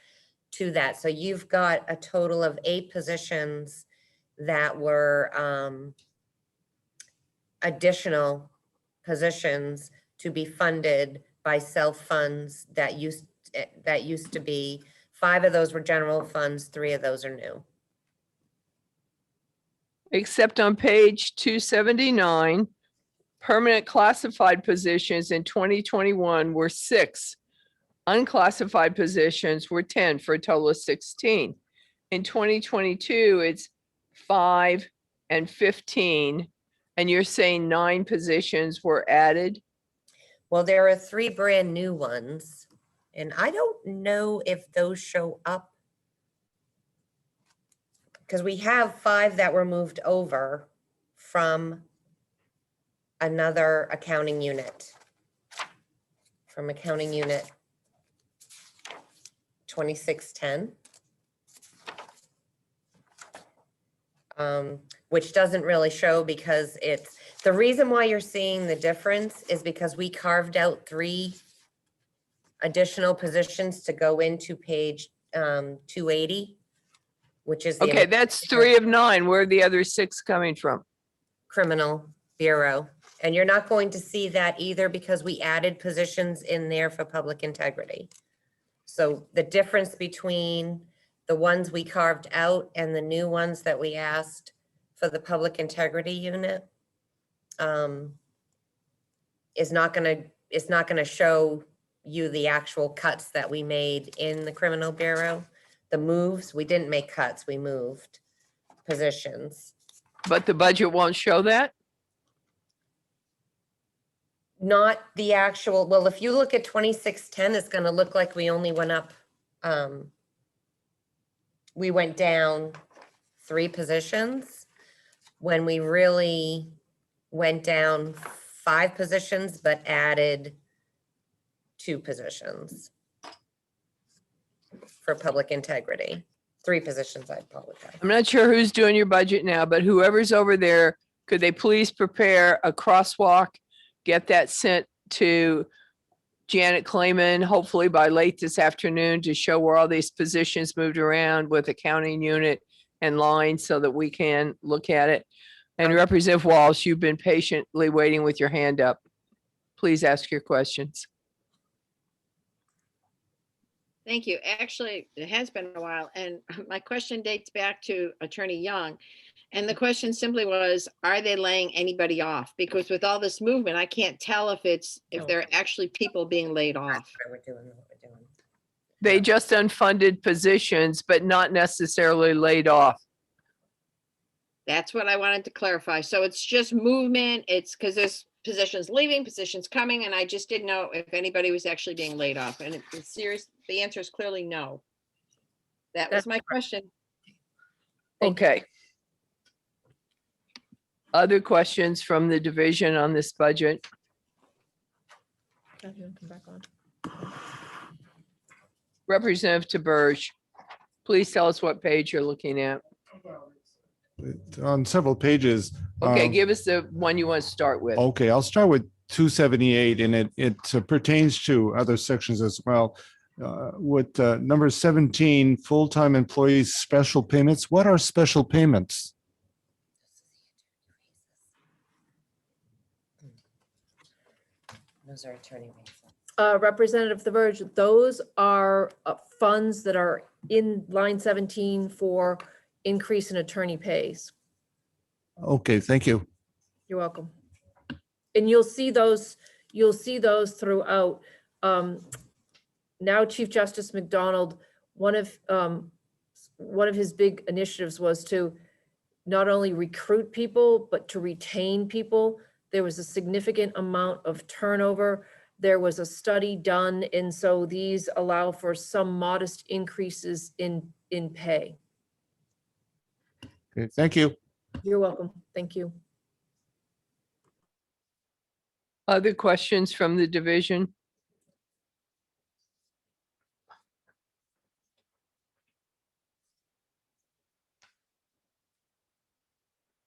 to that. So you've got a total of 8 positions that were additional positions to be funded by self-funds that used to be, 5 of those were general funds, 3 of those are new. Except on page 279, permanent classified positions in 2021 were 6. Unclassified positions were 10 for a total of 16. In 2022, it's 5 and 15. And you're saying 9 positions were added? Well, there are 3 brand new ones, and I don't know if those show up. Because we have 5 that were moved over from another accounting unit. From accounting unit 2610. Which doesn't really show because it's, the reason why you're seeing the difference is because we carved out 3 additional positions to go into page 280, which is the Okay, that's 3 of 9. Where are the other 6 coming from? criminal bureau. And you're not going to see that either because we added positions in there for public integrity. So the difference between the ones we carved out and the new ones that we asked for the public integrity unit is not gonna show you the actual cuts that we made in the criminal bureau. The moves, we didn't make cuts, we moved positions. But the budget won't show that? Not the actual, well, if you look at 2610, it's gonna look like we only went up, we went down 3 positions when we really went down 5 positions, but added 2 positions for public integrity. 3 positions, I apologize. I'm not sure who's doing your budget now, but whoever's over there, could they please prepare a crosswalk? Get that sent to Janet Clayman, hopefully by late this afternoon, to show where all these positions moved around with accounting unit and lines so that we can look at it. And Representative Walsh, you've been patiently waiting with your hand up. Please ask your questions. Thank you. Actually, it has been a while, and my question dates back to Attorney Young. And the question simply was, are they laying anybody off? Because with all this movement, I can't tell if No. there are actually people being laid off. That's why we're doing what we're doing. They just unfunded positions, but not necessarily laid off. That's what I wanted to clarify. So it's just movement. It's because there's positions leaving, positions coming, and I just didn't know if anybody was actually being laid off. And it's serious. The answer is clearly no. That was my question. Thank you. Okay. Other questions from the division on this budget? Representative TaBerge, please tell us what page you're looking at. On several pages. Okay, give us the one you want to start with. Okay, I'll start with 278, and it pertains to other sections as well. With number 17, full-time employees special payments. What are special payments? Those are attorney rates. Representative The Verge, those are funds that are in line 17 for increase in attorney pays. Okay, thank you. You're welcome. And you'll see those throughout. Now Chief Justice McDonald, one of his big initiatives was to not only recruit people, but to retain people. There was a significant amount of turnover. There was a study done, and so these allow for some modest increases in pay. Okay, thank you. You're welcome. Thank you. Other questions from the division?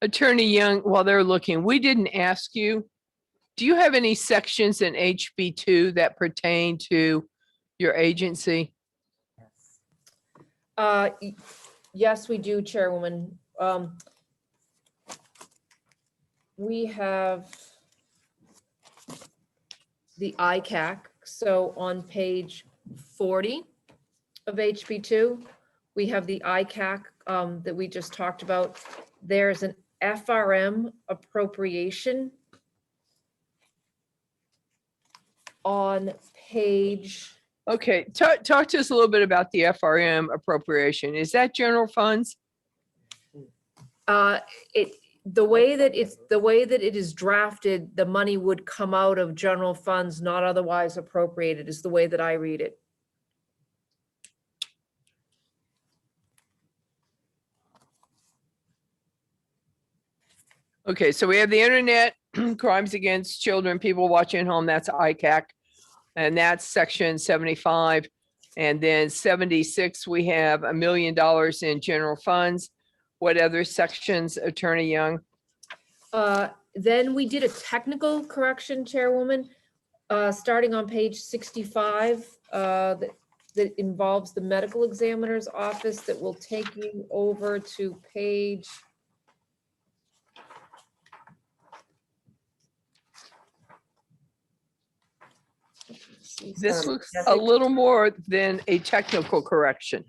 Attorney Young, while they're looking, we didn't ask you, do you have any sections in HB2 that pertain to your agency? Yes, we do, Chairwoman. We have the ICAC. So on page 40 of HB2, we have the ICAC that we just talked about. There's an FRM appropriation on page. Okay, talk to us a little bit about the FRM appropriation. Is that general funds? The way that it is drafted, the money would come out of general funds, not otherwise appropriated, is the way that I read it. Okay, so we have the internet, crimes against children, people watching at home, that's ICAC. And that's section 75. And then 76, we have $1 million in general funds. What other sections, Attorney Young? Then we did a technical correction, Chairwoman, starting on page 65, that involves the medical examiner's office, that will take you over to page. This looks a little more than a technical correction.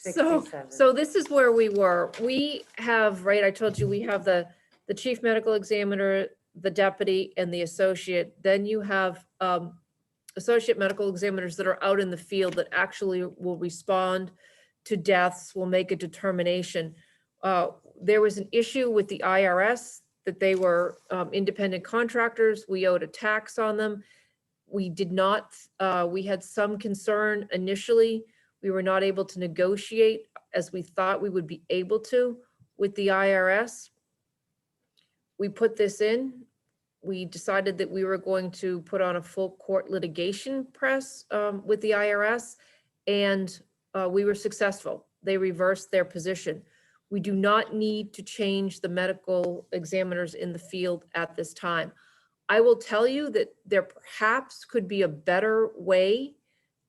So this is where we were. We have, right, I told you, we have the chief medical examiner, the deputy, and the associate. Then you have associate medical examiners that are out in the field that actually will respond to deaths, will make a determination. There was an issue with the IRS that they were independent contractors. We owed a tax on them. We did not, we had some concern initially. We were not able to negotiate as we thought we would be able to with the IRS. We put this in. We decided that we were going to put on a full court litigation press with the IRS, and we were successful. They reversed their position. We do not need to change the medical examiners in the field at this time. I will tell you that there perhaps could be a better way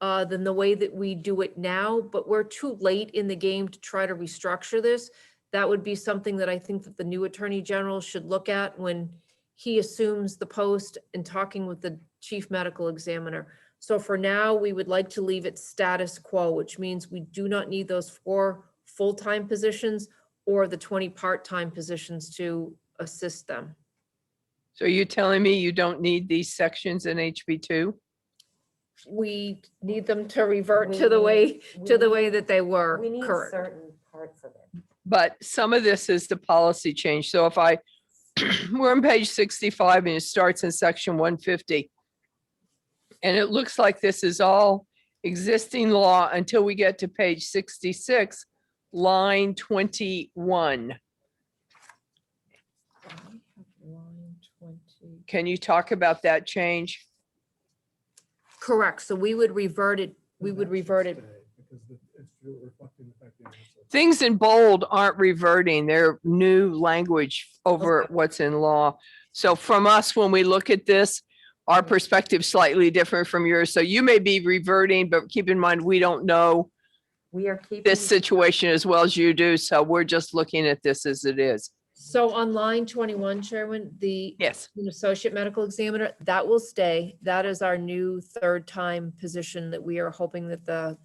than the way that we do it now, but we're too late in the game to try to restructure this. That would be something that I think that the new Attorney General should look at when he assumes the post and talking with the chief medical examiner. So for now, we would like to leave it status quo, which means we do not need those 4 full-time positions or the 20 part-time positions to assist them. So you're telling me you don't need these sections in HB2? We need them to revert to the way that they were. We need current. certain parts of it. But some of this is the policy change. So if we're on page 65 and it starts in section 150. And it looks like this is all existing law until we get to page 66, line 21. Can you talk about that change? Correct. So we would revert it. We would revert it. Things in bold aren't reverting. They're new language over what's in law. So from us, when we look at this, our perspective is slightly different from yours. So you may be reverting, but keep in mind, we don't know We are keeping. this situation as well as you do. So we're just looking at this as it is. So on line 21, Chairman, the Yes. an associate medical examiner, that will stay. That is our new third-time position that we are hoping that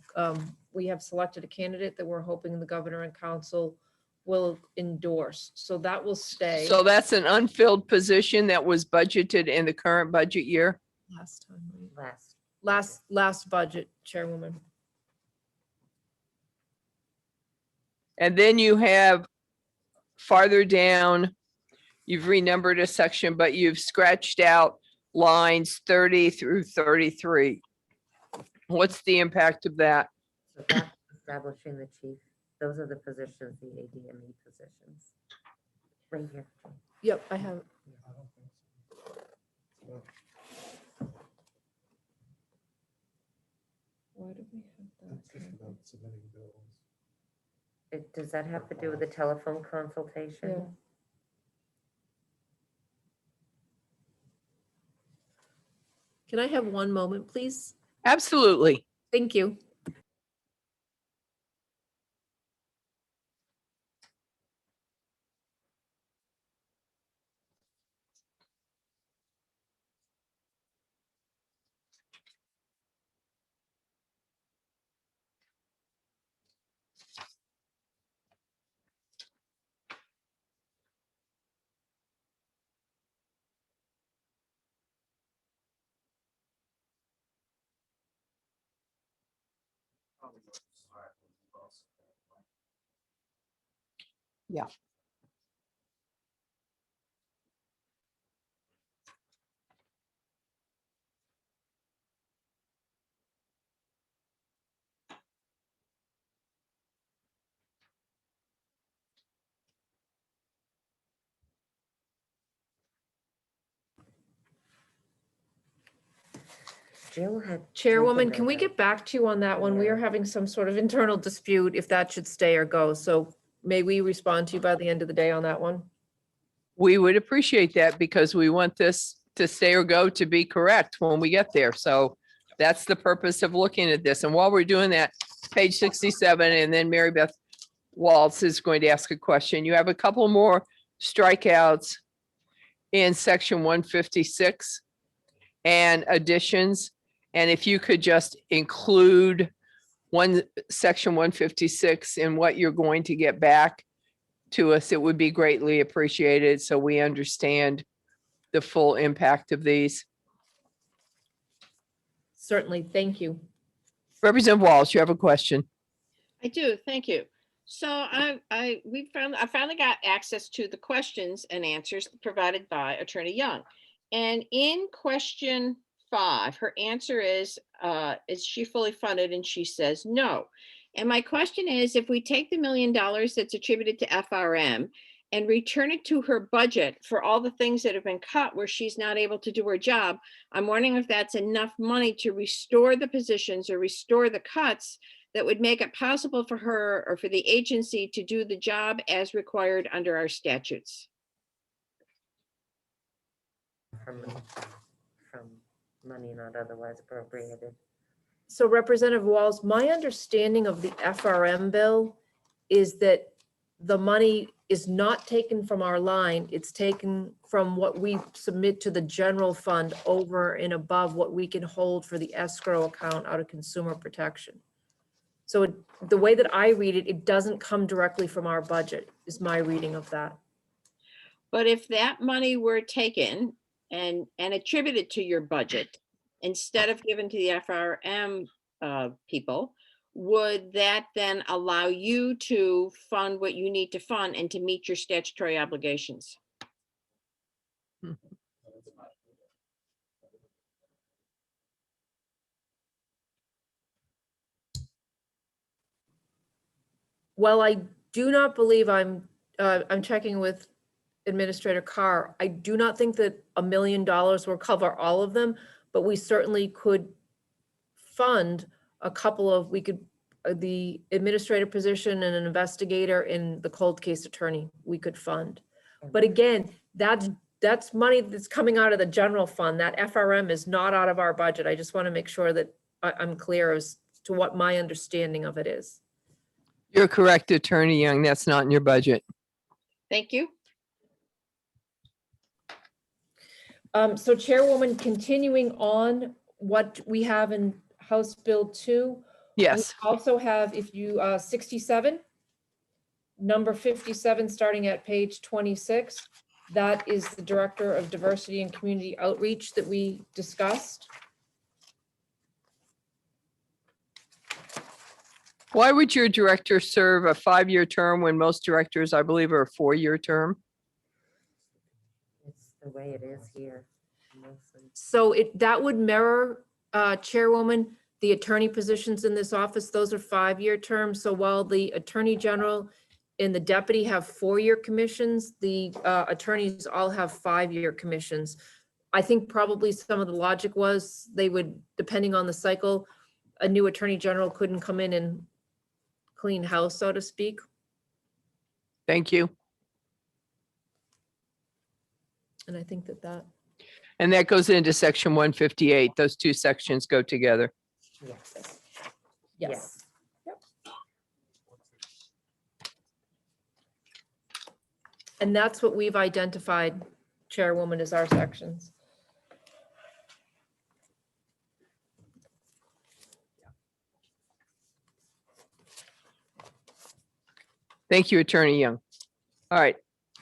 we have selected a candidate that we're hoping the governor and council will endorse. So that will stay. So that's an unfilled position that was budgeted in the current budget year. Last time, right? Last. Last budget, Chairwoman. And then you have farther down, you've renumbered a section, but you've scratched out lines 30 through 33. What's the impact of that? So that's establishing the chief. Those are the positions, the ADME positions. Right here. Yep, I have. Why do we have that? Does that have to do with the telephone consultation? Yeah. Can I have one moment, please? Absolutely. Thank you. Yeah. Jill had. Chairwoman, can we something get back to you on that one? We are having some sort of internal dispute if that should stay or go. So may we respond to you by the end of the day on that one? We would appreciate that because we want this to stay or go to be correct when we get there. So that's the purpose of looking at this. And while we're doing that, page 67, and then Mary Beth Waltz is going to ask a question. You have a couple more strikeouts in section 156 and additions. And if you could just include section 156 in what you're going to get back to us, it would be greatly appreciated so we understand the full impact of these. Certainly, thank you. Representative Walsh, you have a question. I do, thank you. So I finally got access to the questions and answers provided by Attorney Young. And in question 5, her answer is she fully funded? And she says no. And my question is, if we take the $1 million that's attributed to FRM and return it to her budget for all the things that have been cut where she's not able to do her job, I'm wondering if that's enough money to restore the positions or restore the cuts that would make it possible for her or for the agency to do the job as required under our statutes. From money not otherwise appropriated. So Representative Walls, my understanding of the FRM bill is that the money is not taken from our line. It's taken from what we submit to the general fund over and above what we can hold for the escrow account out of consumer protection. So the way that I read it, it doesn't come directly from our budget, is my reading of that. But if that money were taken and attributed to your budget, instead of given to the FRM people, would that then allow you to fund what you need to fund and to meet your statutory obligations? Well, I do not believe I'm checking with Administrator Carr. I do not think that $1 million will cover all of them, but we certainly could fund a couple of, the administrator position and an investigator and the cold case attorney, we could fund. But again, that's money that's coming out of the general fund. That FRM is not out of our budget. I just want to make sure that I'm clear as to what my understanding of it is. You're correct, Attorney Young. That's not in your budget. Thank you. So Chairwoman, continuing on what we have in House Bill 2. we Yes, Also have, if you, 67, number 57, starting at page 26. That is the Director of Diversity and Community Outreach that we discussed. why would your director serve a 5-year term when most directors, I believe, are a 4-year term? It's the way it is here. mostly. So that would mirror, Chairwoman, the attorney positions in this office. Those are 5-year terms. So while the Attorney General and the deputy have 4-year commissions, the attorneys all have 5-year commissions. I think probably some of the logic was they would, depending on the cycle, a new Attorney General couldn't come in and clean house, so to speak. Thank you. And I think that. And that goes into section 158. Those two sections go together. Yes. Yes. Yep. And that's what we've identified, Chairwoman, as our sections. Thank you, Attorney Young. All right,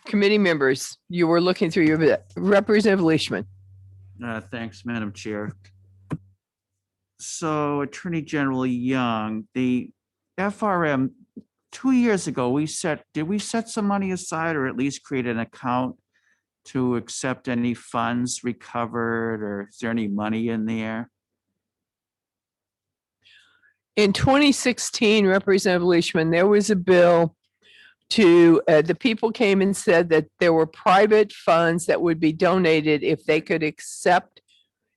committee members, you were looking through your Representative Leishman. Thanks, Madam Chair. So Attorney General Young, the FRM, 2 years ago, did we set some money aside or at least create an account to accept any funds recovered, or is there any money in there? In 2016, Representative Leishman, there was a bill to, the people came and said that there were private funds that would be donated if they could accept,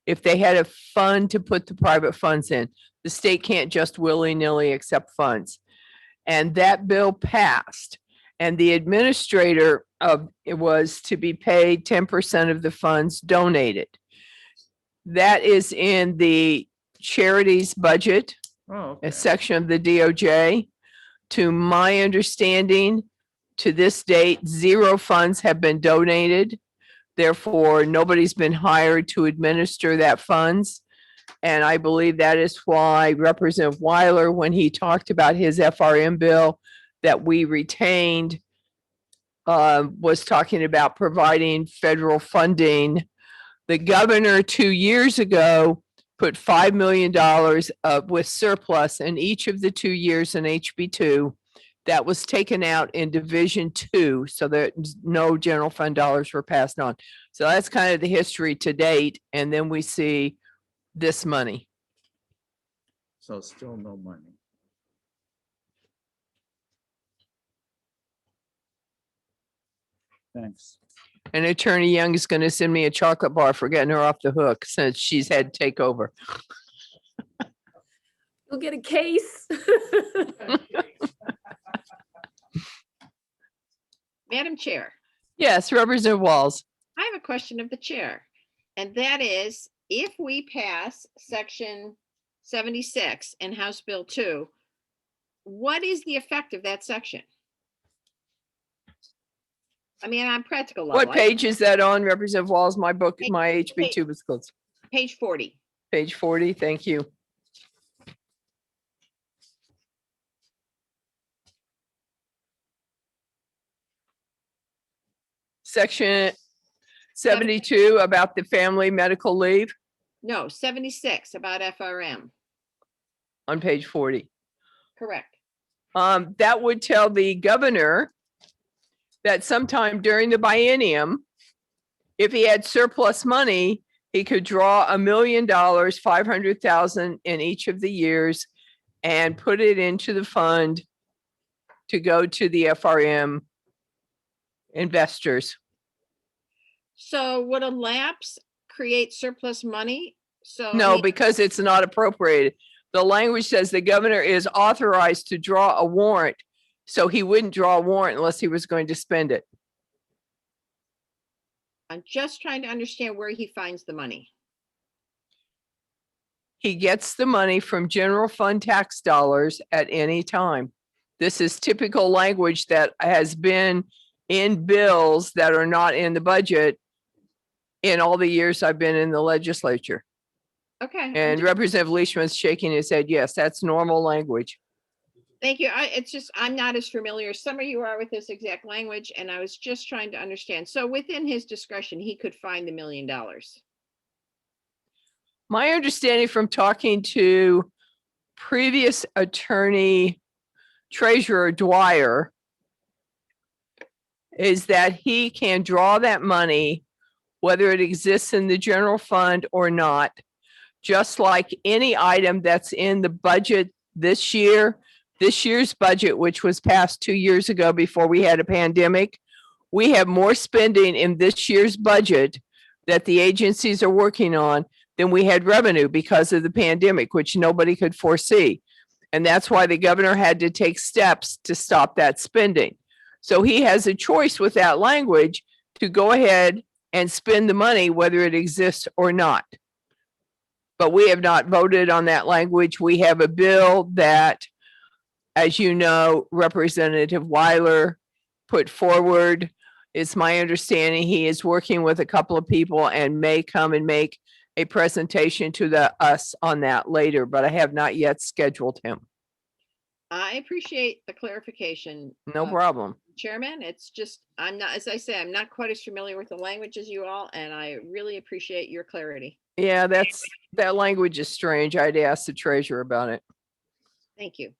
if they had a fund to put the private funds in. The state can't just willy-nilly accept funds. And that bill passed. And the administrator of it was to be paid 10% of the funds donated. That is in the charities budget, Oh, a okay. section of the DOJ. To my understanding, to this date, 0 funds have been donated. Therefore, nobody's been hired to administer that funds. And I believe that is why Representative Weiler, when he talked about his FRM bill that we retained, was talking about providing federal funding. The governor 2 years ago put $5 million with surplus in each of the 2 years in HB2. That was taken out in Division 2, so that no general fund dollars were passed on. So that's kind of the history to date. And then we see this money. So still no money. Thanks. And Attorney Young is going to send me a chocolate bar for getting her off the hook since she's had to take over. You'll get a case. Madam Chair, Yes, Representative Walls. I have a question of the chair. And that is, if we pass section 76 in House Bill 2, what is the effect of that section? I mean, on practical level. What page is that on, Representative Walls? My book, my HB2 was closed. Page 40. Page 40, thank you. Section 72 about the family medical leave No, 76 about FRM. on page 40. Correct. That would tell the governor that sometime during the biennium, if he had surplus money, he could draw $1 million, 500,000 in each of the years and put it into the fund to go to the FRM investors. So would a lapse create surplus money? So I No, mean, because it's not appropriated. The language says the governor is authorized to draw a warrant. So he wouldn't draw a warrant unless he was going to spend it. I'm just trying to understand where he finds the money. He gets the money from general fund tax dollars at any time. This is typical language that has been in bills that are not in the budget in all the years I've been in the legislature. Okay. And Representative Leishman's shaking his head. Yes, that's normal language. Thank you. It's just, I'm not as familiar as some of you are with this exact language, and I was just trying to understand. So within his discretion, he could find the $1 million. My understanding from talking to previous attorney treasurer Dwyer is that he can draw that money, whether it exists in the general fund or not, just like any item that's in the budget this year. This year's budget, which was passed 2 years ago before we had a pandemic, we have more spending in this year's budget that the agencies are working on than we had revenue because of the pandemic, which nobody could foresee. And that's why the governor had to take steps to stop that spending. So he has a choice with that language to go ahead and spend the money, whether it exists or not. But we have not voted on that language. We have a bill that, as you know, Representative Weiler put forward. It's my understanding he is working with a couple of people and may come and make a presentation to us on that later, but I have not yet scheduled him. I appreciate the clarification. No problem. Chairman, it's just, I'm not, as I say, I'm not quite as familiar with the language as you all, and I really appreciate your clarity. Yeah, that language is strange. I'd ask the treasurer about it. Thank you.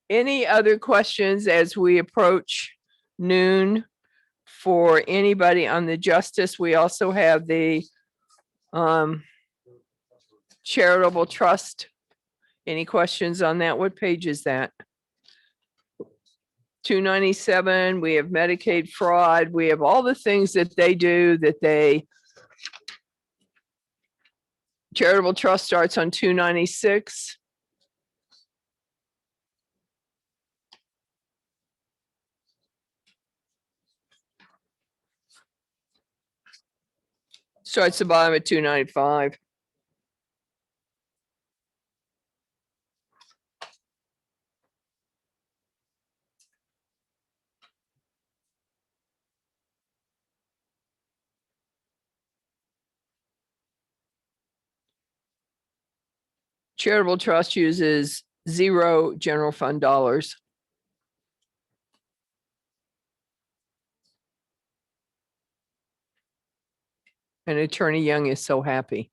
Any other questions as we approach noon for anybody on the justice? We also have the charitable trust. Any questions on that? What page is that? 297, we have Medicaid fraud. We have all the things that they do that they charitable trust starts on 296. Starts the bottom at 295. Charitable trust uses 0 general fund dollars. And Attorney Young is so happy.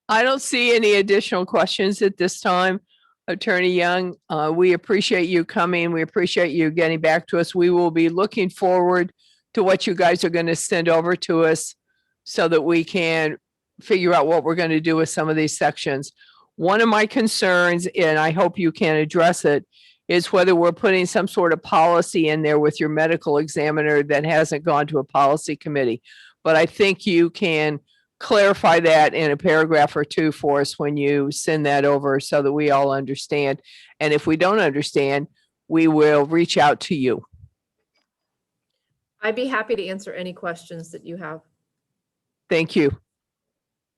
I don't see any additional questions at this time. Attorney Young, we appreciate you coming. We appreciate you getting back to us. We will be looking forward to what you guys are going to send over to us so that we can figure out what we're going to do with some of these sections. One of my concerns, and I hope you can address it, is whether we're putting some sort of policy in there with your medical examiner that hasn't gone to a policy committee. But I think you can clarify that in a paragraph or two for us when you send that over so that we all understand. And if we don't understand, we will reach out to you. I'd be happy to answer any questions that you have. Thank you.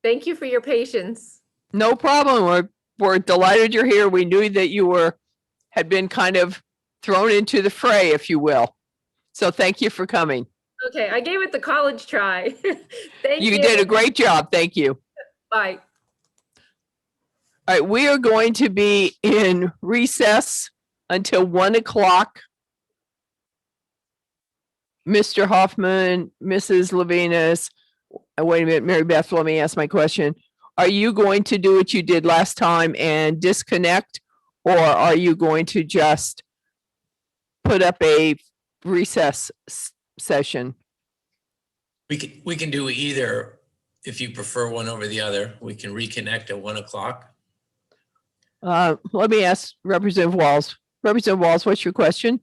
Thank you for your patience. No problem. We're delighted you're here. We knew that you had been kind of thrown into the fray, if you will. So thank you for coming. Okay, I gave it the college try. Thank you. You did a great job. Thank you. Bye. All right, we are going to be in recess until 1 o'clock. Mr. Hoffman, Mrs. Levinas, wait a minute, Mary Beth, let me ask my question. Are you going to do what you did last time and disconnect? Or are you going to just put up a recess session? We can do either. If you prefer one over the other, we can reconnect at 1 o'clock. Let me ask Representative Walls. Representative Walls, what's your question?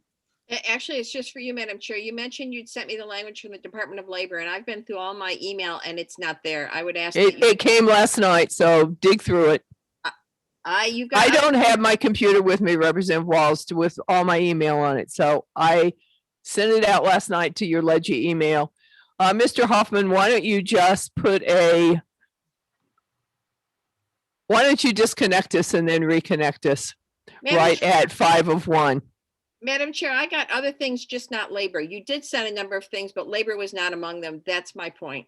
Actually, it's just for you, Madam Chair. You mentioned you'd sent me the language from the Department of Labor, and I've been through all my email and it's not there. I would ask. It came last night, so dig through it. I don't have my computer with me, Representative Walls, with all my email on it. So I sent it out last night to your Leggy email. Mr. Hoffman, why don't you just why don't you disconnect us and then reconnect us? right at 5 of 1. Madam Chair, I got other things, just not labor. You did send a number of things, but labor was not among them. That's my point.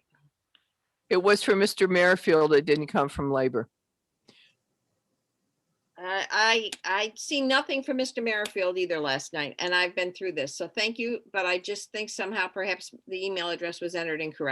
It was for Mr. Merrifield. It didn't come from labor. I see nothing from Mr. Merrifield either last night, and I've been through this. So thank you, but I just think somehow perhaps the email address was entered incorrectly.